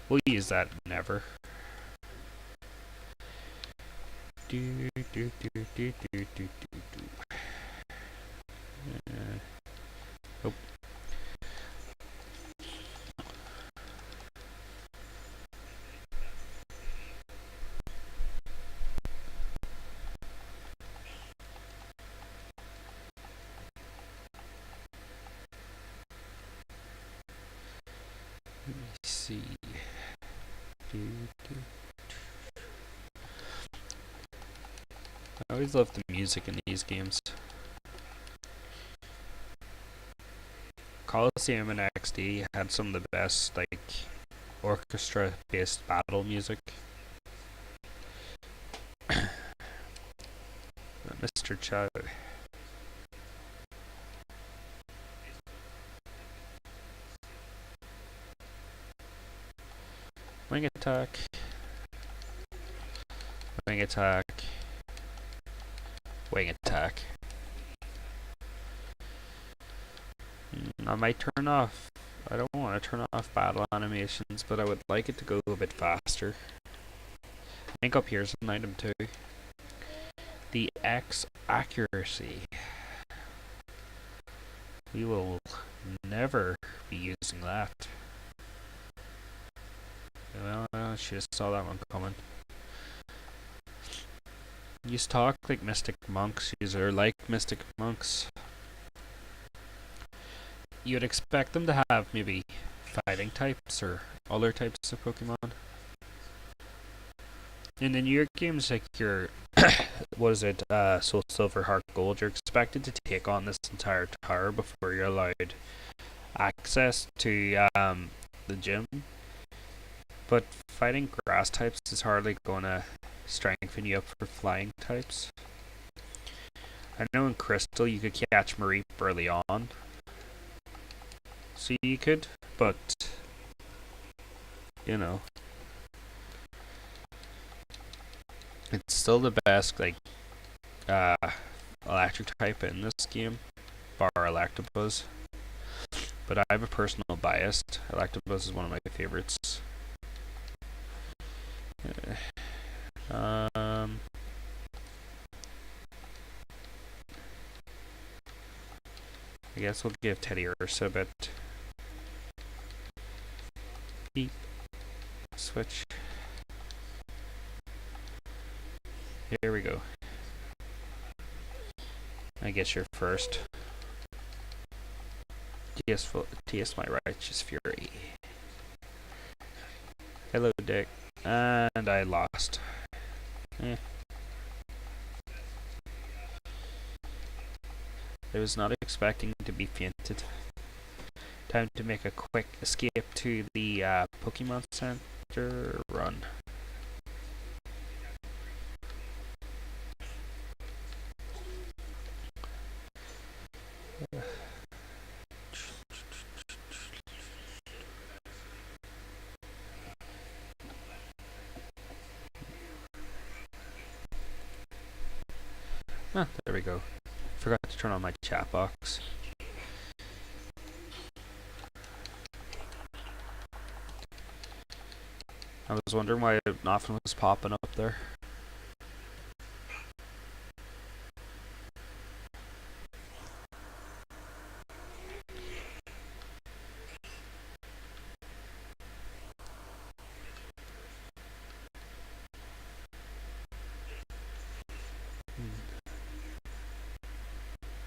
We'll use that never. Do, do, do, do, do, do, do, do. Oh. Let me see. Do, do. I always love the music in these games. Coliseum and XD had some of the best like orchestra-based battle music. Mr. Chow. Wing attack. Wing attack. Wing attack. I might turn off. I don't want to turn off battle animations, but I would like it to go a bit faster. I think up here's an item too. The X accuracy. We will never be using that. Well, I should have saw that one coming. You talk like mystic monks, user like mystic monks. You'd expect them to have maybe fighting types or other types of Pokemon. In the newer games, like your what is it, Soul Silver, Heart Gold, you're expected to take on this entire tower before you're allowed access to the gym. But fighting grass types is hardly going to strengthen you up for flying types. I know in Crystal you could catch Mareep early on. So you could, but you know, it's still the best like electric type in this game, bar Electabuzz. But I have a personal bias. Electabuzz is one of my favorites. I guess we'll give Teddy Ursa a bit. Beep. Switch. Here we go. I guess you're first. TS my righteous fury. Hello, Dick. And I lost. I was not expecting to be fainted. Time to make a quick escape to the Pokemon Center. Run. Ah, there we go. Forgot to turn on my chat box. I was wondering why nothing was popping up there.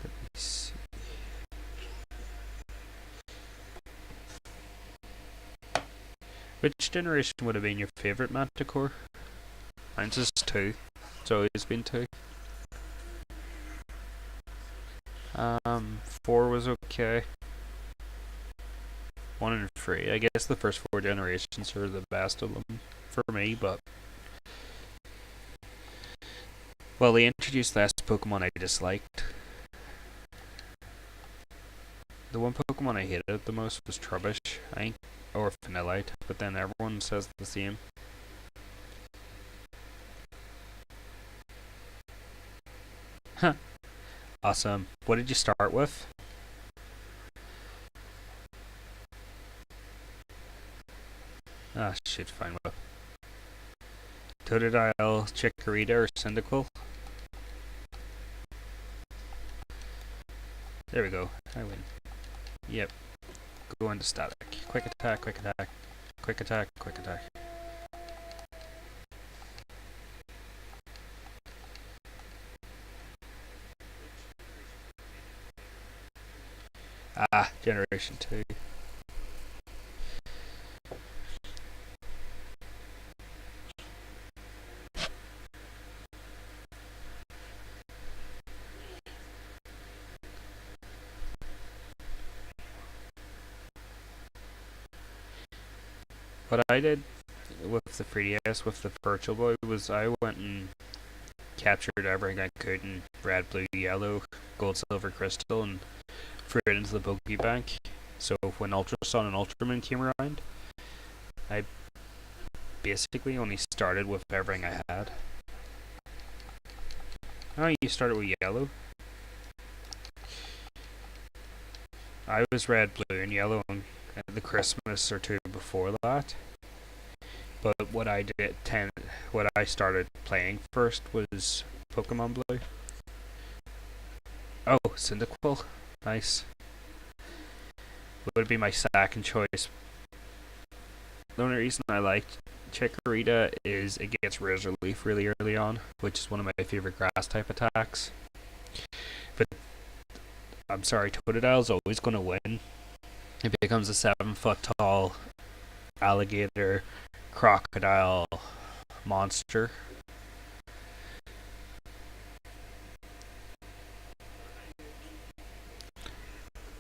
Let me see. Which generation would have been your favorite Manticore? Mine's is 2. It's always been 2. 4 was okay. 1 and 3. I guess the first 4 generations are the best of them for me, but well, they introduced last Pokemon I disliked. The one Pokemon I hated the most was Trubbish, I think, or Vanillite, but then everyone says the same. Huh. Awesome. What did you start with? Ah, shit, fine. Totodile, Chikorita, or Cyndaquil? There we go. I win. Yep. Go into static. Quick attack, quick attack. Quick attack, quick attack. Ah, Generation 2. What I did with the 3DS, with the Virtual Boy, was I went and captured everything I could in red, blue, yellow, gold, silver, crystal, and threw it into the Pokebank. So when Ultra Sun and Ultraman came around, I basically only started with everything I had. Oh, you started with yellow? I was red, blue, and yellow on the Christmas or two before that. But what I started playing first was Pokemon Blue. Oh, Cyndaquil. Nice. Would be my second choice. The only reason I liked Chikorita is it gets Razor Leaf really early on, which is one of my favorite grass type attacks. But I'm sorry, Totodile's always going to win. It becomes a 7-foot tall alligator crocodile monster.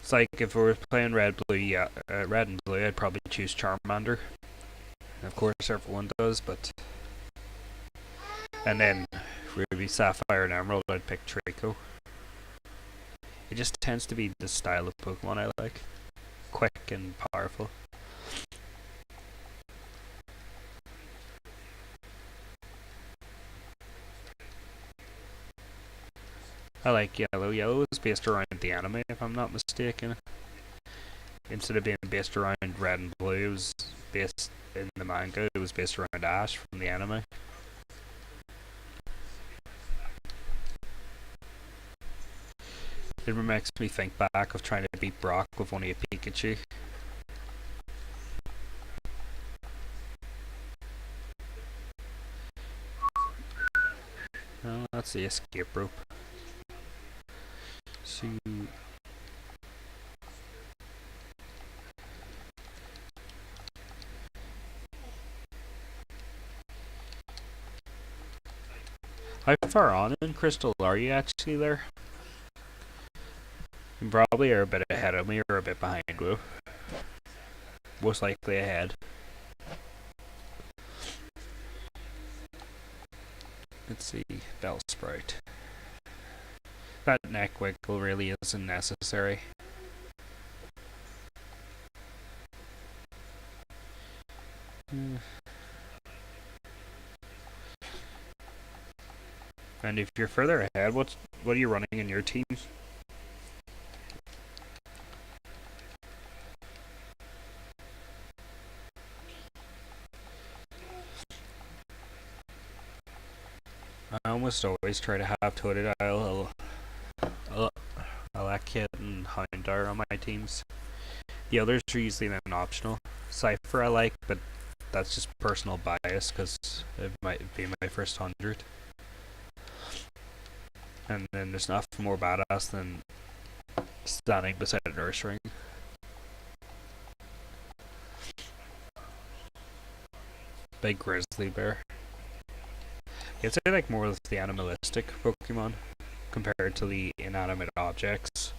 It's like if we were playing red, blue, red and blue, I'd probably choose Charmander. Of course, everyone does, but and then Ruby, Sapphire, and Emerald, I'd pick Draco. It just tends to be the style of Pokemon I like, quick and powerful. I like Yellow. Yellow is based around the anime, if I'm not mistaken. Instead of being based around Red and Blue, it was based in the manga. It was based around Ash from the anime. It makes me think back of trying to beat Brock with only a Pikachu. Oh, that's the escape rope. So how far on in Crystal are you actually there? You probably are a bit ahead of me or a bit behind you. Most likely ahead. Let's see, Bellsprout. That neck wiggle really isn't necessary. And if you're further ahead, what are you running in your team? I almost always try to have Totodile, Alakid, and Houndour on my teams. The others are usually then optional. Cypher I like, but that's just personal bias because it might be my first 100. And then there's nothing more badass than standing beside a nurse ring. Big grizzly bear. I'd say like more of the animalistic Pokemon compared to the inanimate objects.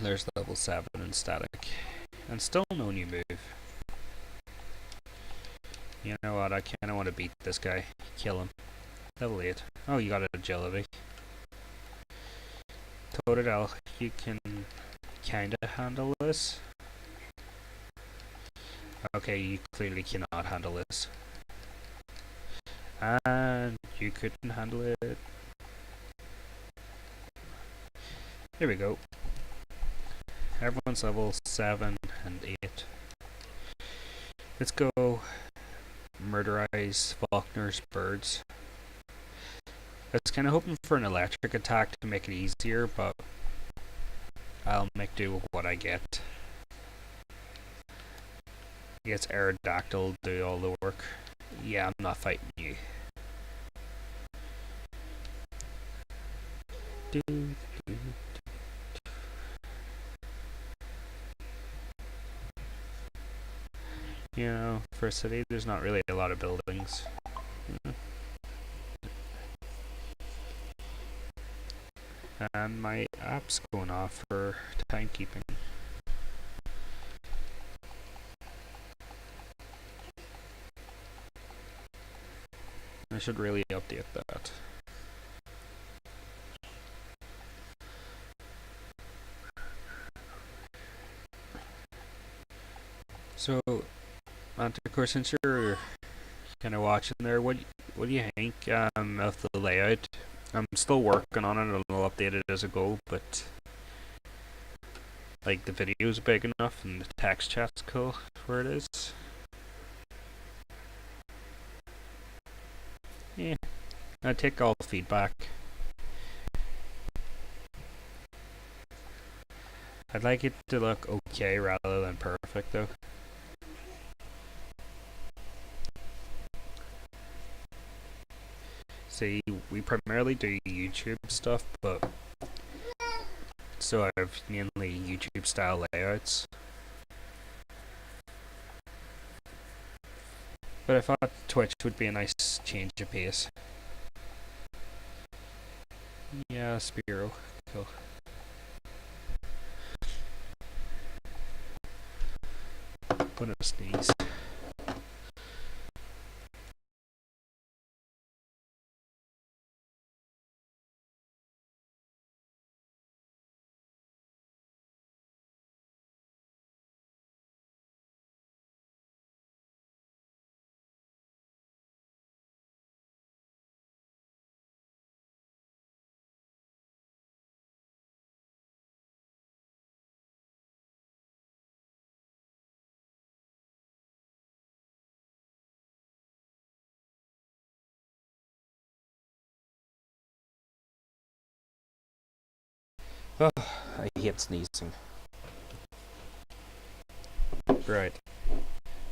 There's level 7 in static. And still no new move. You know what, I kinda wanna beat this guy. Kill him. Level 8. Oh, you got a agility. Totodile, you can kinda handle this. Okay, you clearly cannot handle this. And you couldn't handle it. Here we go. Everyone's level 7 and 8. Let's go murderize Faulkner's birds. I was kind of hoping for an electric attack to make it easier, but I'll make do with what I get. I guess Aerodactyl do all the work. Yeah, I'm not fighting you. You know, for a city, there's not really a lot of buildings. And my app's going off for timekeeping. I should really update that. So, Manticore, since you're kind of watching there, what do you think of the layout? I'm still working on it, and I'll update it as I go, but like the video's big enough and the text chat's cool where it is. Yeah, I take all feedback. I'd like it to look okay rather than perfect though. See, we primarily do YouTube stuff, but so I have mainly YouTube style layouts. But I thought Twitch would be a nice change of pace. Yeah, Spiro. Cool. Gonna sneeze. Oh, I hate sneezing. Right.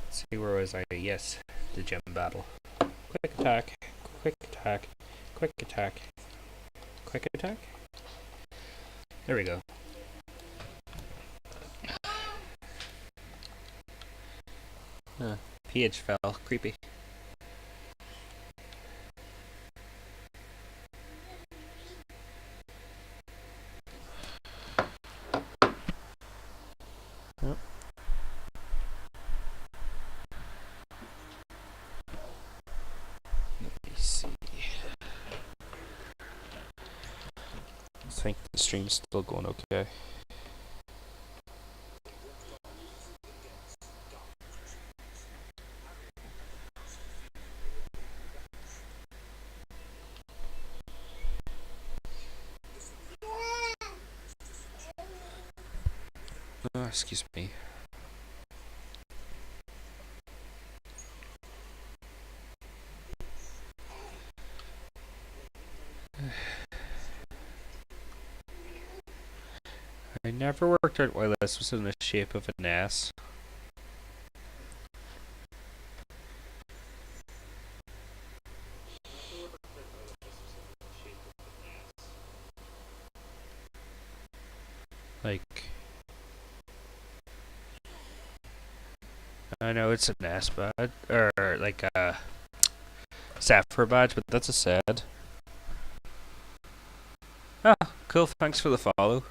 Let's see, where was I? Yes, the gym battle. Quick attack, quick attack, quick attack, quick attack. There we go. PH fell. Creepy. Yep. Let me see. I think the stream's still going okay. Excuse me. I never worked out why this was in the shape of an S. Like, I know it's an S badge, or like a Sapphire badge, but that's a sad. Ah, cool, thanks for the follow.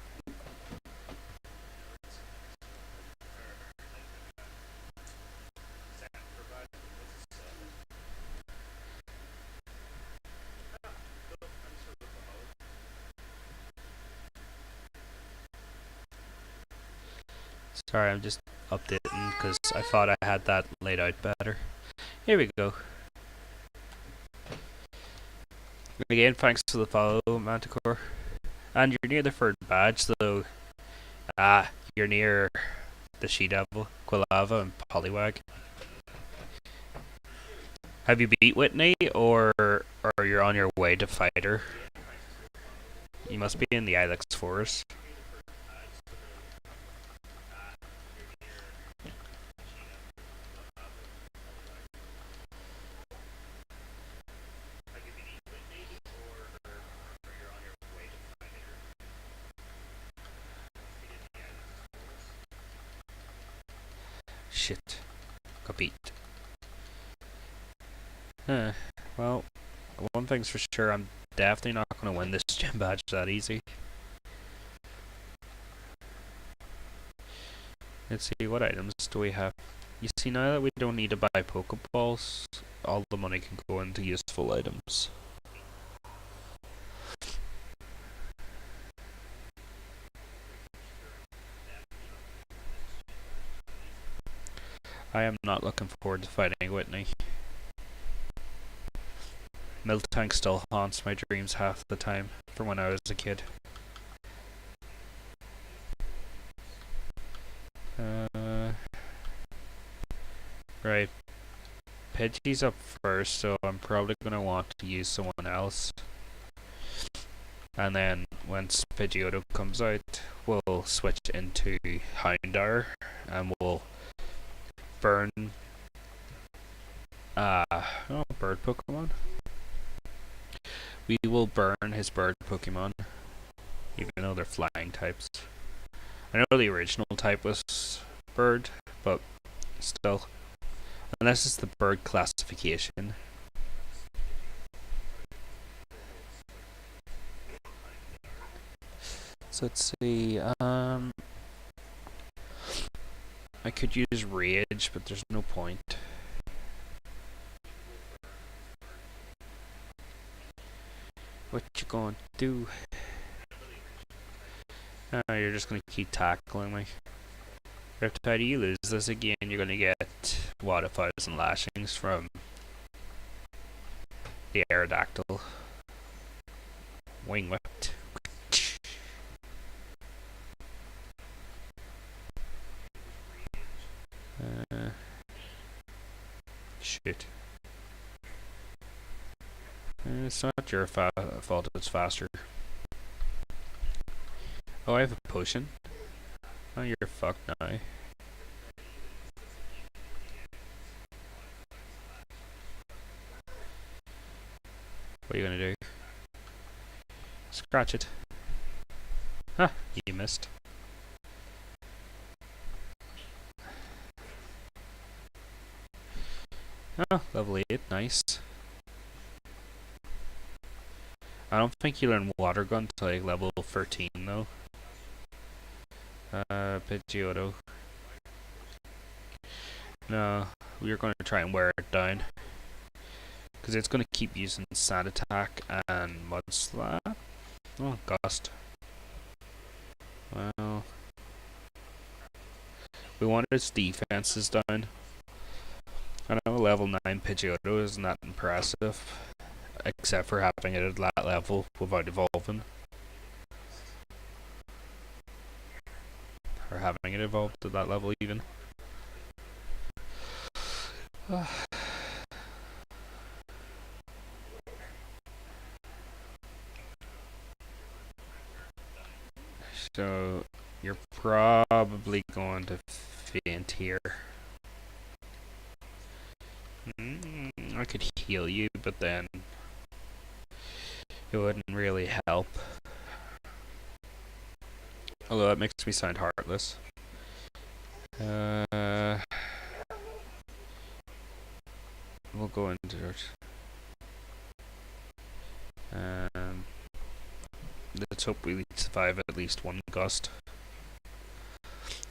Sorry, I'm just updating because I thought I had that laid out better. Here we go. Again, thanks for the follow, Manticore. And you're near the third badge, so you're near the She-Devil, Quilava, and Poliwag. Have you beat Whitney, or you're on your way to fight her? You must be in the Ilex Forest. Shit. Got beat. Well, one thing's for sure, I'm definitely not going to win this gym badge that easy. Let's see, what items do we have? You see, now that we don't need to buy Pokeballs, all the money can go into useful items. I am not looking forward to fighting Whitney. Miltank still haunts my dreams half the time from when I was a kid. Right. Pidgey's up first, so I'm probably going to want to use someone else. And then once Pidgeotto comes out, we'll switch into Houndour and we'll burn bird Pokemon. We will burn his bird Pokemon, even though they're flying types. I know the original type was bird, but still. Unless it's the bird classification. So let's see, I could use Rage, but there's no point. What you going to do? Oh, you're just going to keep tackling me. If you lose this again, you're going to get, what, 1,000 lashings from the Aerodactyl. Wing whipped. Shit. It's not your fault it's faster. Oh, I have a potion. Oh, you're fucked now. What are you gonna do? Scratch it. Ha! You missed. Oh, level 8, nice. I don't think you learn Water Gun until like level 13 though. Pidgeotto. No, we're going to try and wear it down. Because it's going to keep using Sand Attack and Mudslap. Oh, Gust. Well, we want its defenses down. I know level 9 Pidgeotto isn't that impressive. Except for having it at that level without evolving. Or having it evolved at that level even. So, you're probably going to faint here. I could heal you, but then it wouldn't really help. Although that makes me sound heartless. We'll go into it. Let's hope we survive at least one Gust.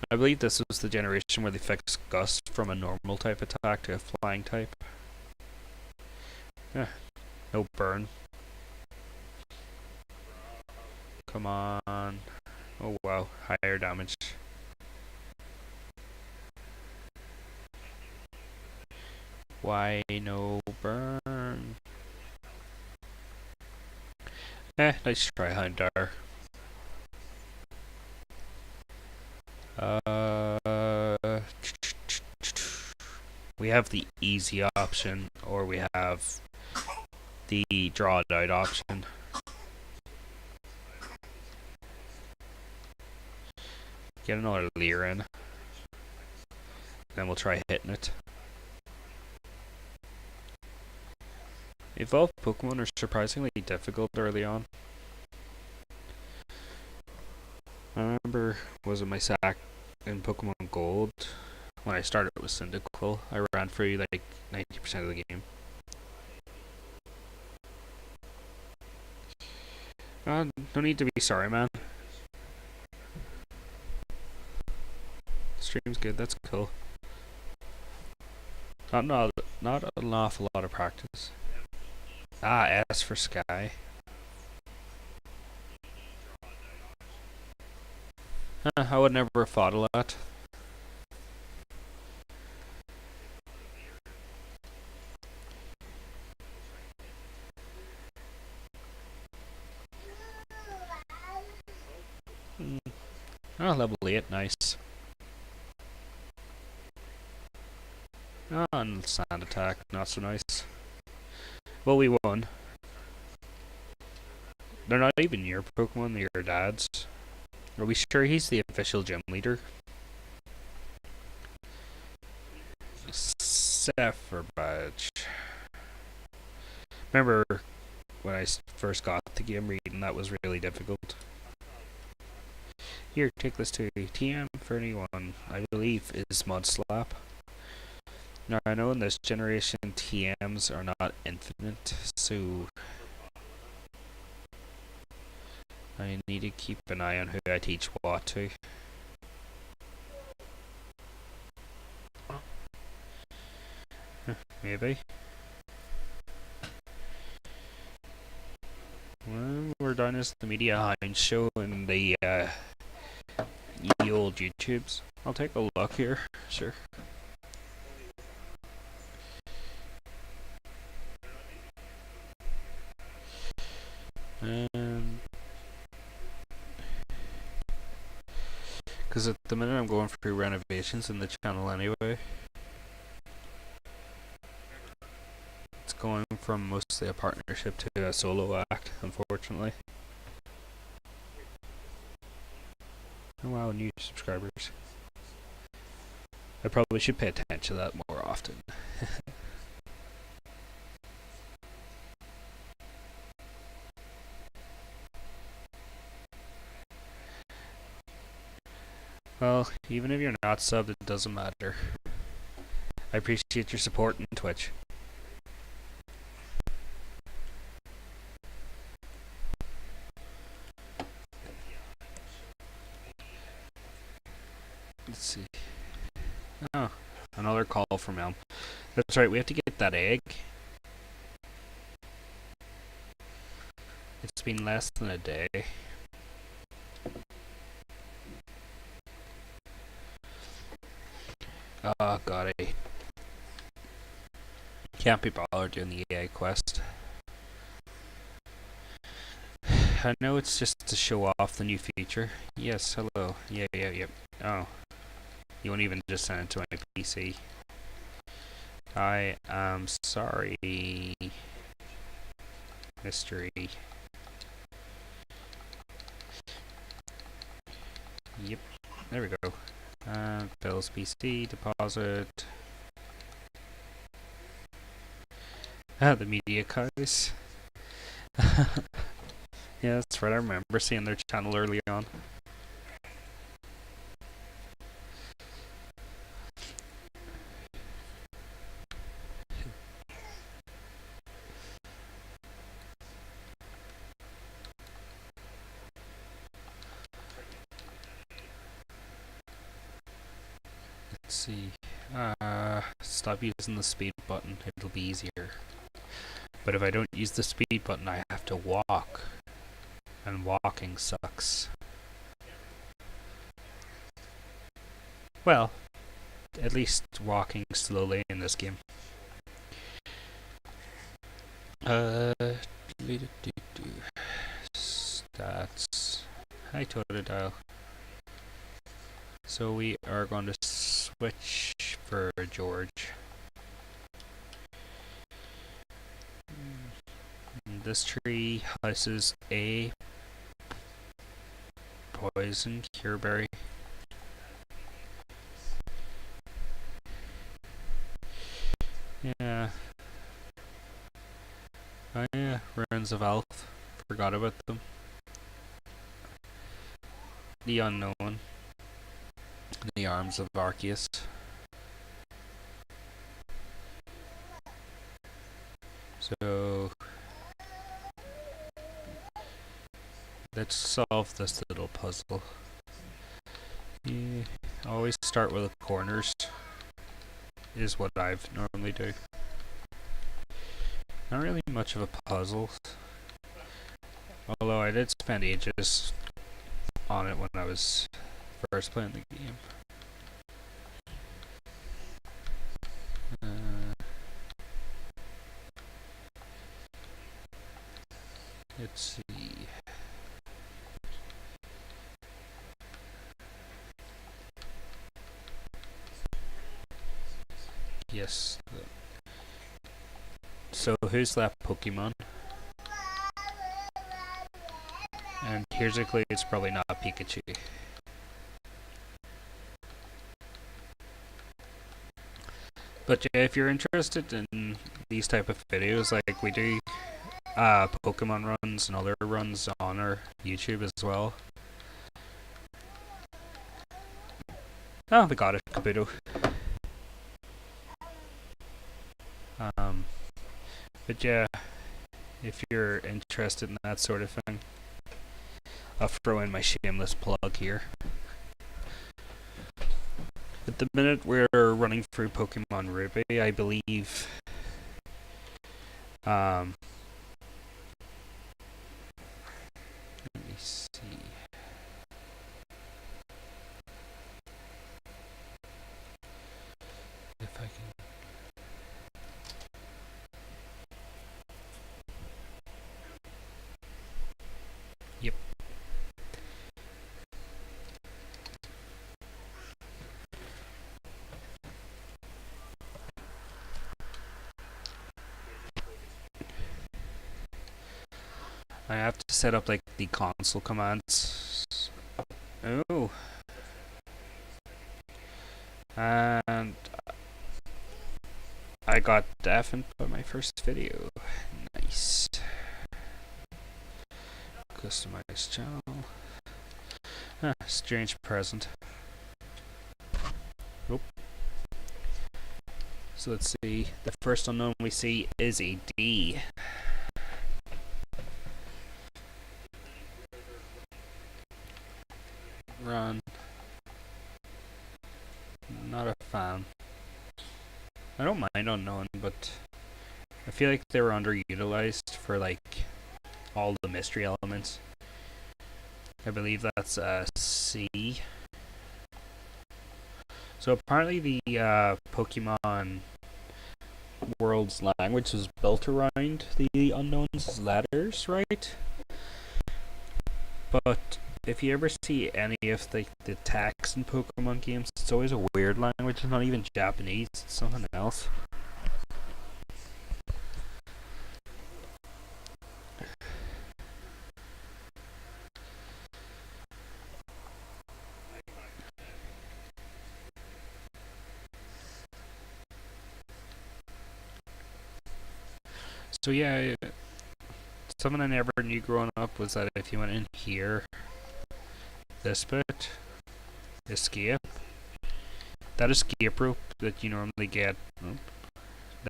I believe this was the generation where they fixed Gust from a normal type attack to a flying type. Yeah, no burn. Come on. Oh wow, higher damage. Why no burn? Nice try, Houndour. We have the easy option, or we have the draw it out option. Get another Leer in. Then we'll try hitting it. Evolved Pokemon are surprisingly difficult early on. I remember, was it my sack in Pokemon Gold? When I started with Cyndaquil, I ran through like 90% of the game. No need to be sorry, man. Stream's good, that's cool. Not an awful lot of practice. Ah, S for Sky. I would never have thought of that. Mm. Oh, level 8, nice. Oh, and sand attack, not so nice. Well, we won. They're not even your Pokemon, they're your dad's. Are we sure he's the official gym leader? Sephiroth badge. Remember when I first got the game reading, that was really difficult. Here, take this to TM for anyone, I believe is Mudslap. Now, I know in this generation TMs are not infinite, so I need to keep an eye on who I teach what to. Maybe. Well, we're done as the Media Hound show and the ye old YouTubes. I'll take a look here, sure. Because at the minute I'm going through renovations in the channel anyway. It's going from mostly a partnership to a solo act, unfortunately. Oh wow, new subscribers. I probably should pay attention to that more often. Well, even if you're not subbed, it doesn't matter. I appreciate your support on Twitch. Let's see. Oh, another call from Elm. That's right, we have to get that egg. It's been less than a day. Oh god, I can't be bothered doing the egg quest. I know it's just to show off the new feature. Yes, hello. Yeah. Oh, you won't even just send it to my PC. I am sorry. Mystery. Yep, there we go. Bills PC, deposit. The media cows. Yeah, that's right, I remember seeing their channel early on. Let's see. Stop using the speed button, it'll be easier. But if I don't use the speed button, I have to walk. And walking sucks. Well, at least walking slowly in this game. Stats. Hi, Totodile. So we are going to switch for George. This tree houses a poison cureberry. Yeah. Oh yeah, Ruins of Elf. Forgot about them. The Unknown. The Arms of Arceus. So let's solve this little puzzle. Yeah, always start with the corners. is what I've normally do. Not really much of a puzzle, although I did spend ages on it when I was first playing the game. Let's see. Yes. So who's that Pokemon? And here's a clue, it's probably not Pikachu. But yeah, if you're interested in these type of videos, like we do Pokemon runs and other runs on our YouTube as well. Oh, we got it, Kabuto. But yeah, if you're interested in that sort of thing, I'll throw in my shameless plug here. At the minute we're running through Pokemon Ruby, I believe. Let me see. If I can. Yep. I have to set up like the console commands. Oh. And I got deafened by my first video. Nice. Customize channel. Strange present. Oh. So let's see. The first unknown we see is a D. Run. Not a fan. I don't mind unknown, but I feel like they were underutilized for like all the mystery elements. I believe that's C. So apparently the Pokemon world's language was built around the unknown's letters, right? But if you ever see any of the text in Pokemon games, it's always a weird language. It's not even Japanese, it's something else. So yeah, something I never knew growing up was that if you went in here, this bit, escape, that escape rope that you normally get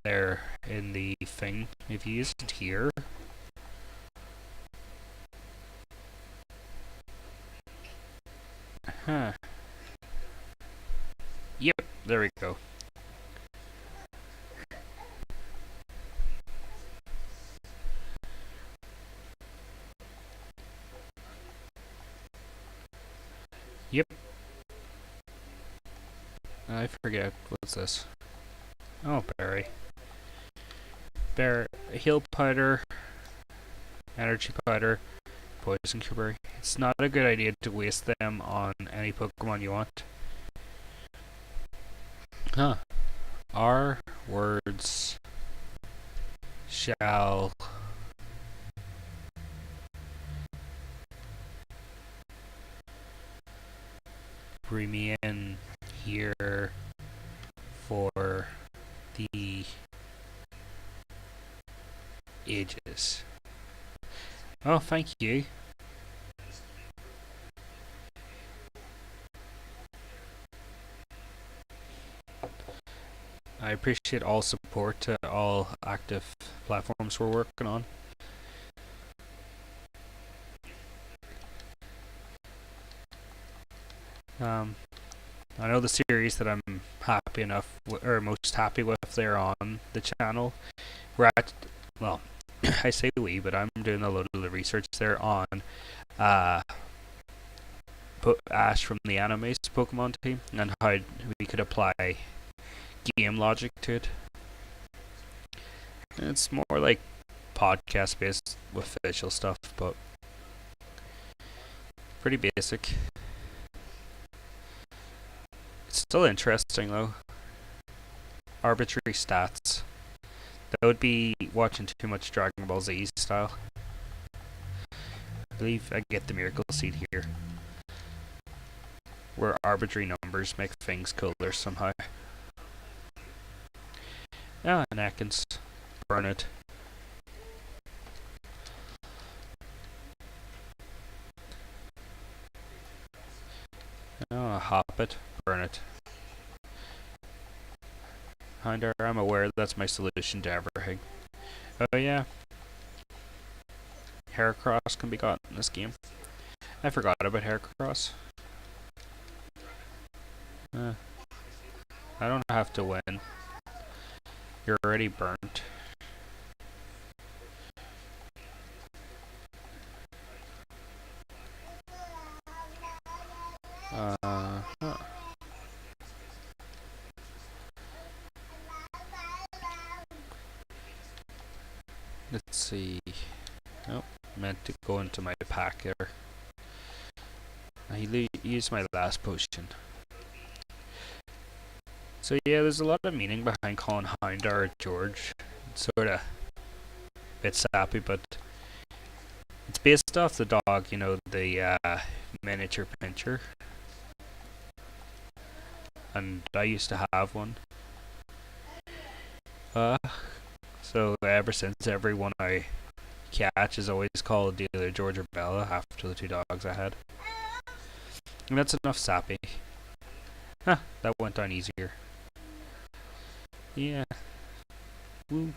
there in the thing, if you use it here, yep, there we go. Yep. I forget. What's this? Oh, berry. Heal powder, energy powder, poison berry. It's not a good idea to waste them on any Pokemon you want. Our words shall remain here for the ages. Oh, thank you. I appreciate all support to all active platforms we're working on. I know the series that I'm happy enough or most happy with there on the channel. We're at, well, I say we, but I'm doing a lot of the research there on uh, Ash from the anime's Pokemon team and how we could apply game logic to it. And it's more like podcast based with visual stuff, but pretty basic. It's still interesting though. Arbitrary stats. That would be watching too much Dragon Ball Z style. I believe I get the Miracle Seed here. Where arbitrary numbers make things cooler somehow. Ah, and Atkins. Burn it. Oh, hop it. Burn it. Hinder, I'm aware that's my solution to everything. Oh yeah. Heracross can be got in this game. I forgot about Heracross. I don't have to win. You're already burnt. Huh. Let's see. Nope, meant to go into my pack here. I used my last potion. So yeah, there's a lot of meaning behind calling Houndour George. It's sorta a bit sappy, but it's based off the dog, you know, the miniature pincher. And I used to have one. So ever since, everyone I catch is always called either George or Bella after the two dogs I had. And that's enough sappy. Huh, that went down easier. Yeah. Woo.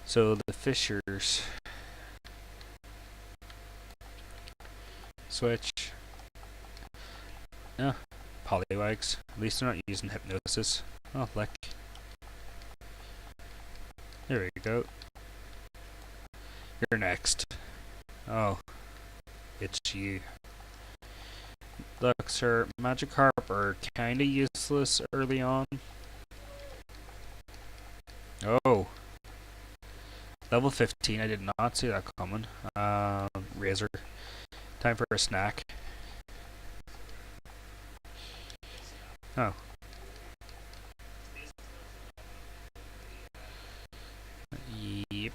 So the Fishers. Switch. Yeah. Poliwags. At least they're not using hypnosis. Oh, lick. There we go. You're next. Oh. It's you. Look, sir, Magikarp are kinda useless early on. Oh. Level 15, I did not see that coming. Razor. Time for a snack. Oh. Yep.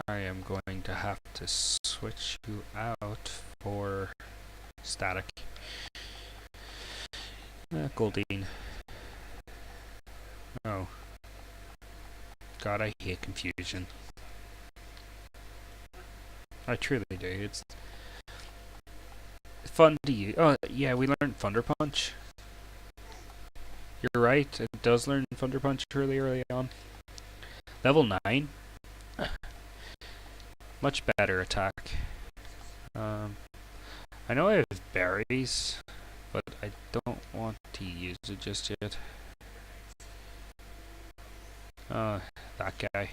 I am going to have to switch you out for static. Goldine. Oh. God, I hate confusion. I truly do. It's fun to use. Oh, yeah, we learned Thunder Punch. You're right, it does learn Thunder Punch early on. Level 9. Much better attack. I know I have berries, but I don't want to use it just yet. That guy.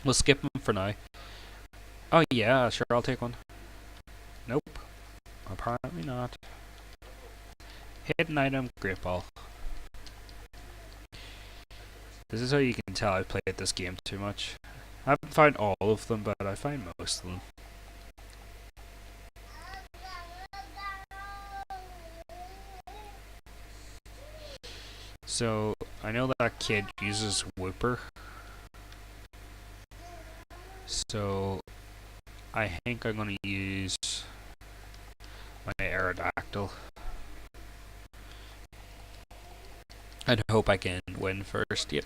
We'll skip him for now. Oh yeah, sure, I'll take one. Nope. Apparently not. Hidden item, Great Ball. This is how you can tell I've played this game too much. I haven't found all of them, but I find most of them. So, I know that kid uses Whooper. So, I think I'm going to use my Aerodactyl. I hope I can win first. Yep.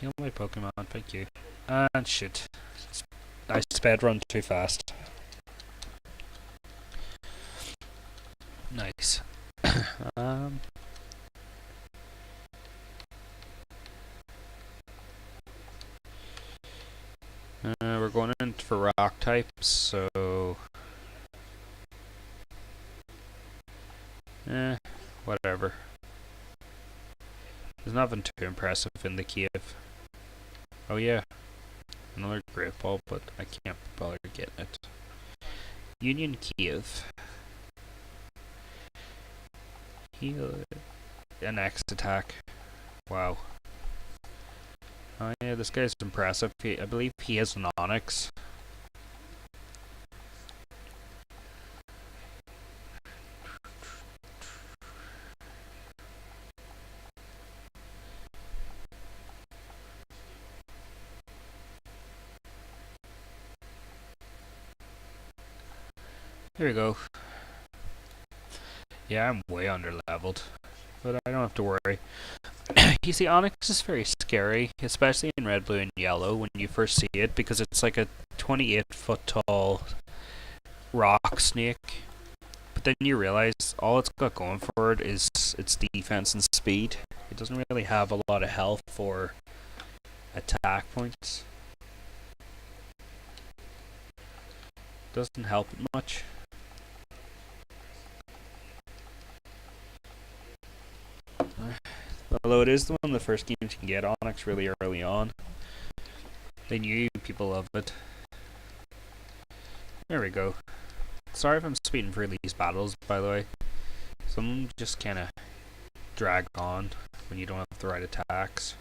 Heal my Pokemon, thank you. And shit. I sped run too fast. Nice. We're going in for rock types, so whatever. There's nothing too impressive in the cave. Oh yeah, another great ball, but I can't bother getting it. Union Kiev. Heal. An X attack. Wow. Oh yeah, this guy's impressive. I believe he has an Onyx. Here we go. Yeah, I'm way under leveled, but I don't have to worry. You see, Onyx is very scary, especially in red, blue, and yellow when you first see it, because it's like a 28-foot tall rock snake. But then you realize all it's got going for it is its defense and speed. It doesn't really have a lot of health or attack points. Doesn't help it much. Although it is one of the first games you can get Onyx really early on. They knew people love it. There we go. Sorry if I'm speeding through these battles, by the way. Some just kind of drag on when you don't have the right attacks.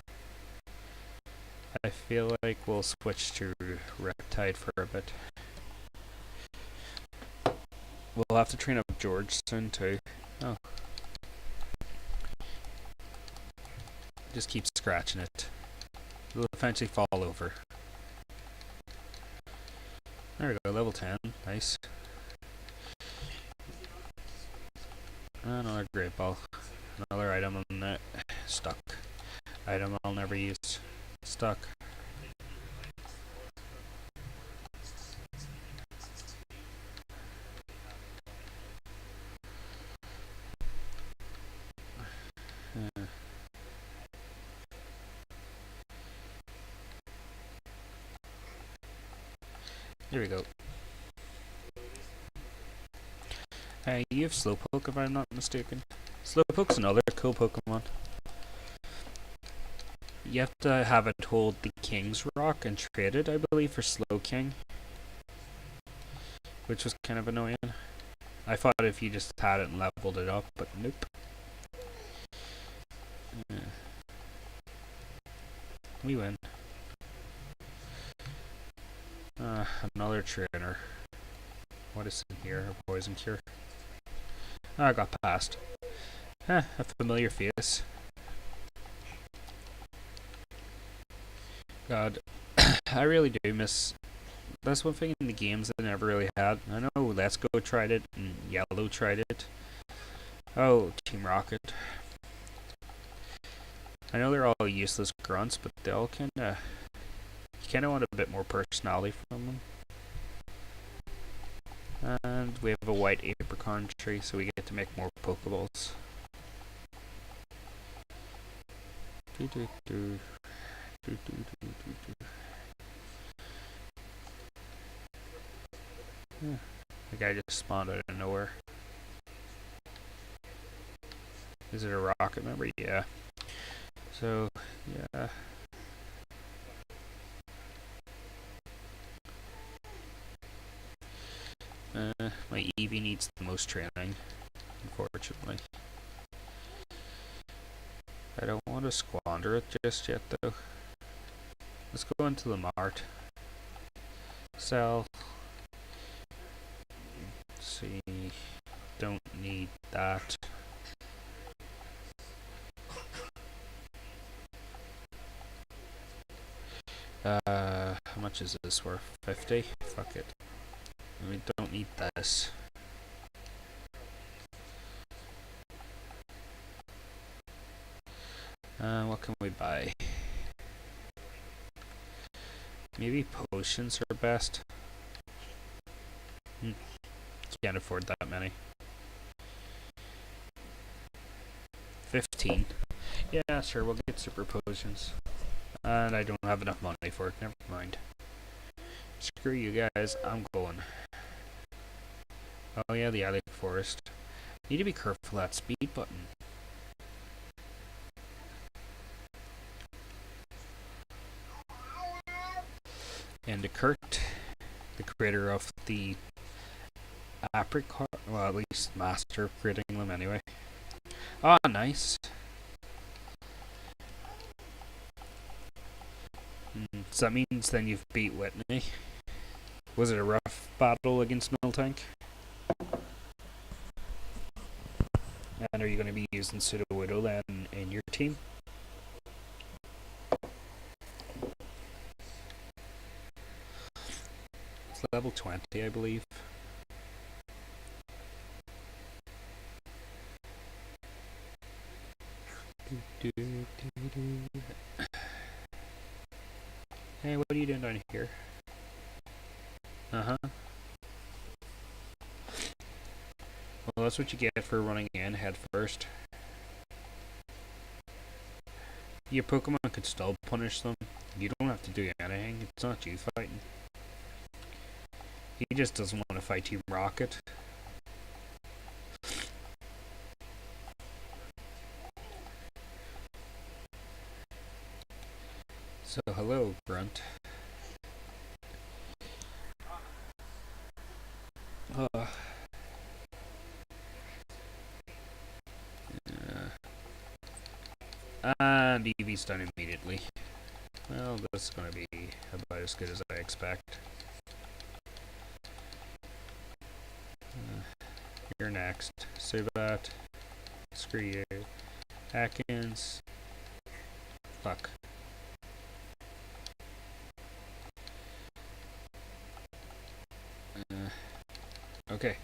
I feel like we'll switch to Riptide for a bit. We'll have to train up George soon too. Oh. Just keep scratching it. It'll eventually fall over. There we go, level 10. Nice. Another great ball. Another item on that. Stuck. Item I'll never use. Stuck. Here we go. You have Slowpoke if I'm not mistaken. Slowpoke's another cool Pokemon. You have to have it hold the King's Rock and trade it, I believe, for Slowking. Which was kind of annoying. I thought if you just had it and leveled it up, but nope. We win. Another trainer. What is in here? A poison cure. Oh, I got past. A familiar face. God, I really do miss. That's one thing in the games I never really had. I know Let's Go tried it and Yellow tried it. Oh, Team Rocket. I know they're all useless grunts, but they all kinda. You kinda want a bit more personality from them. And we have a white apricorn tree, so we get to make more Pokeballs. The guy just spawned out of nowhere. Is it a rocket member? Yeah. So, yeah. My Eevee needs the most training, unfortunately. I don't want to squander it just yet, though. Let's go into the mart. Sell. Let's see. Don't need that. How much is this worth? 50? Fuck it. We don't need this. What can we buy? Maybe potions are best. Can't afford that many. 15. Yeah, sure, we'll get super potions. And I don't have enough money for it, never mind. Screw you guys, I'm going. Oh yeah, the alley forest. Need to be careful of that speed button. And to Kurt, the creator of the apricot, well, at least master of creating them anyway. Oh, nice. So that means then you've beat Whitney. Was it a rough battle against Miltank? And are you going to be using Pseudo Widow then in your team? It's level 20, I believe. Hey, what are you doing down here? Uh-huh. Well, that's what you get for running in head first. Your Pokemon could still punish them. You don't have to do anything. It's not you fighting. He just doesn't want to fight Team Rocket. So, hello, Grunt. And Eevee's done immediately. Well, that's going to be about as good as I expect. You're next. Subat. Screw you. Atkins. Fuck. Okay.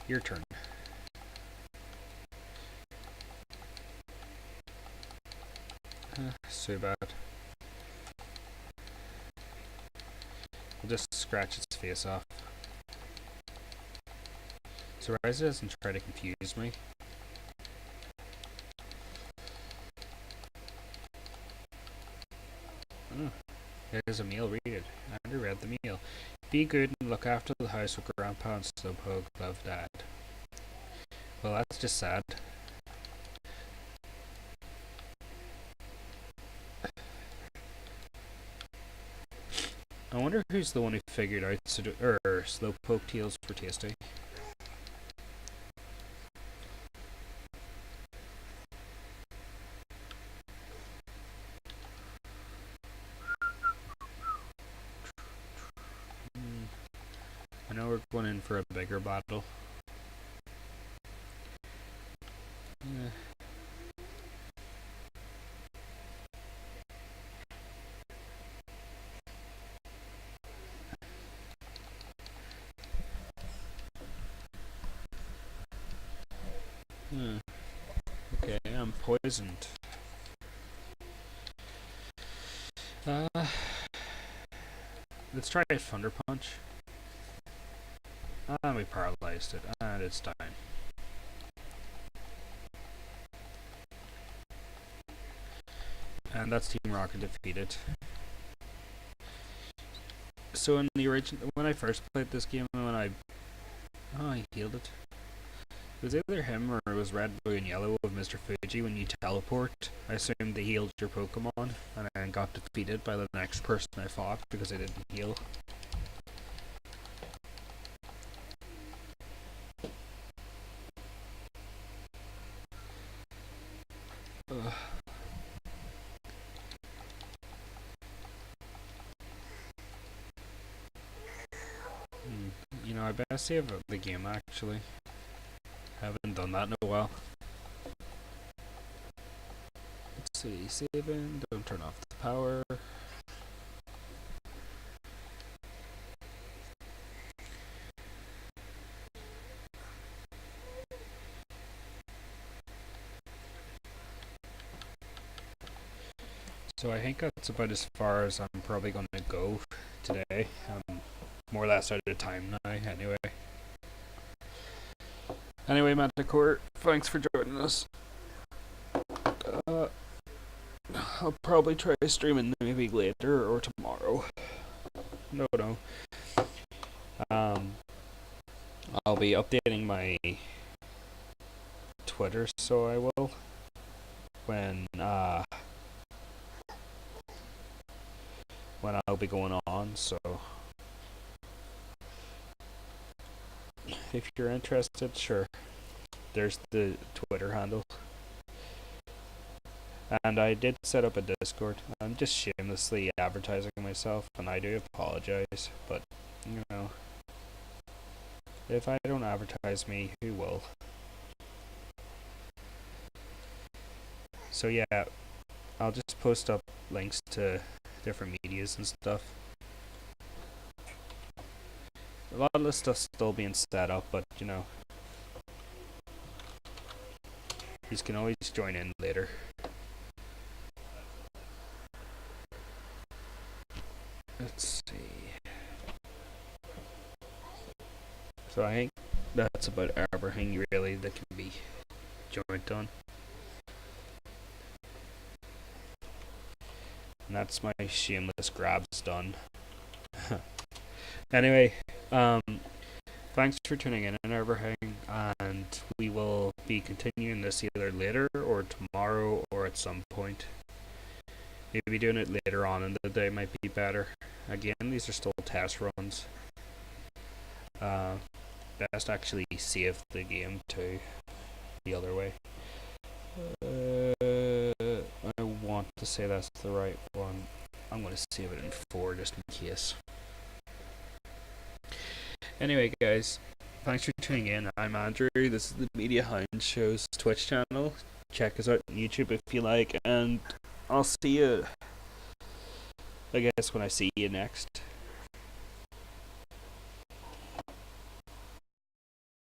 Your turn. Subat. We'll just scratch its face off. So Ryza doesn't try to confuse me. Oh, there's a meal. Read it. I already read the meal. Be good and look after the house with Grandpa and Slowpoke. Love, Dad. Well, that's just sad. I wonder who's the one who figured out Slowpoke tails were tasty. I know we're going in for a bigger battle. Okay, I'm poisoned. Let's try a Thunder Punch. And we paralyzed it, and it's dying. And that's Team Rocket defeated. So in the original, when I first played this game, he healed it. It was either him or it was red, blue, and yellow of Mr. Fuji. When you teleport, I assumed they healed your Pokemon, and then got defeated by the next person I fought because I didn't heal. You know, I best save the game actually. Haven't done that in a while. Let's see, saving, don't turn off the power. So I think that's about as far as I'm probably going to go today. I'm more or less out of time now, anyway. Anyway, Manticore, thanks for joining us. I'll probably try streaming maybe later or tomorrow. No, no. Um, I'll be updating my Twitter, so I will when when I'll be going on. So if you're interested, sure. There's the Twitter handle. And I did set up a Discord. I'm just shamelessly advertising myself, and I do apologize, but you know, if I don't advertise me, who will? So yeah, I'll just post up links to different medias and stuff. A lot of the stuff's still being set up, but you know, you can always join in later. Let's see. So I think that's about everything really that can be joined on. And that's my shameless grabs done. Anyway, thanks for tuning in and everything, and we will be continuing this either later or tomorrow or at some point. Maybe doing it later on in the day might be better. Again, these are still test runs. Best actually save the game too, the other way. I want to say that's the right one. I'm going to save it in 4 just in case. Anyway, guys, thanks for tuning in. I'm Andrew. This is the Media Hound Show's Twitch channel. Check us out on YouTube if you like, and I'll see you, I guess, when I see you next.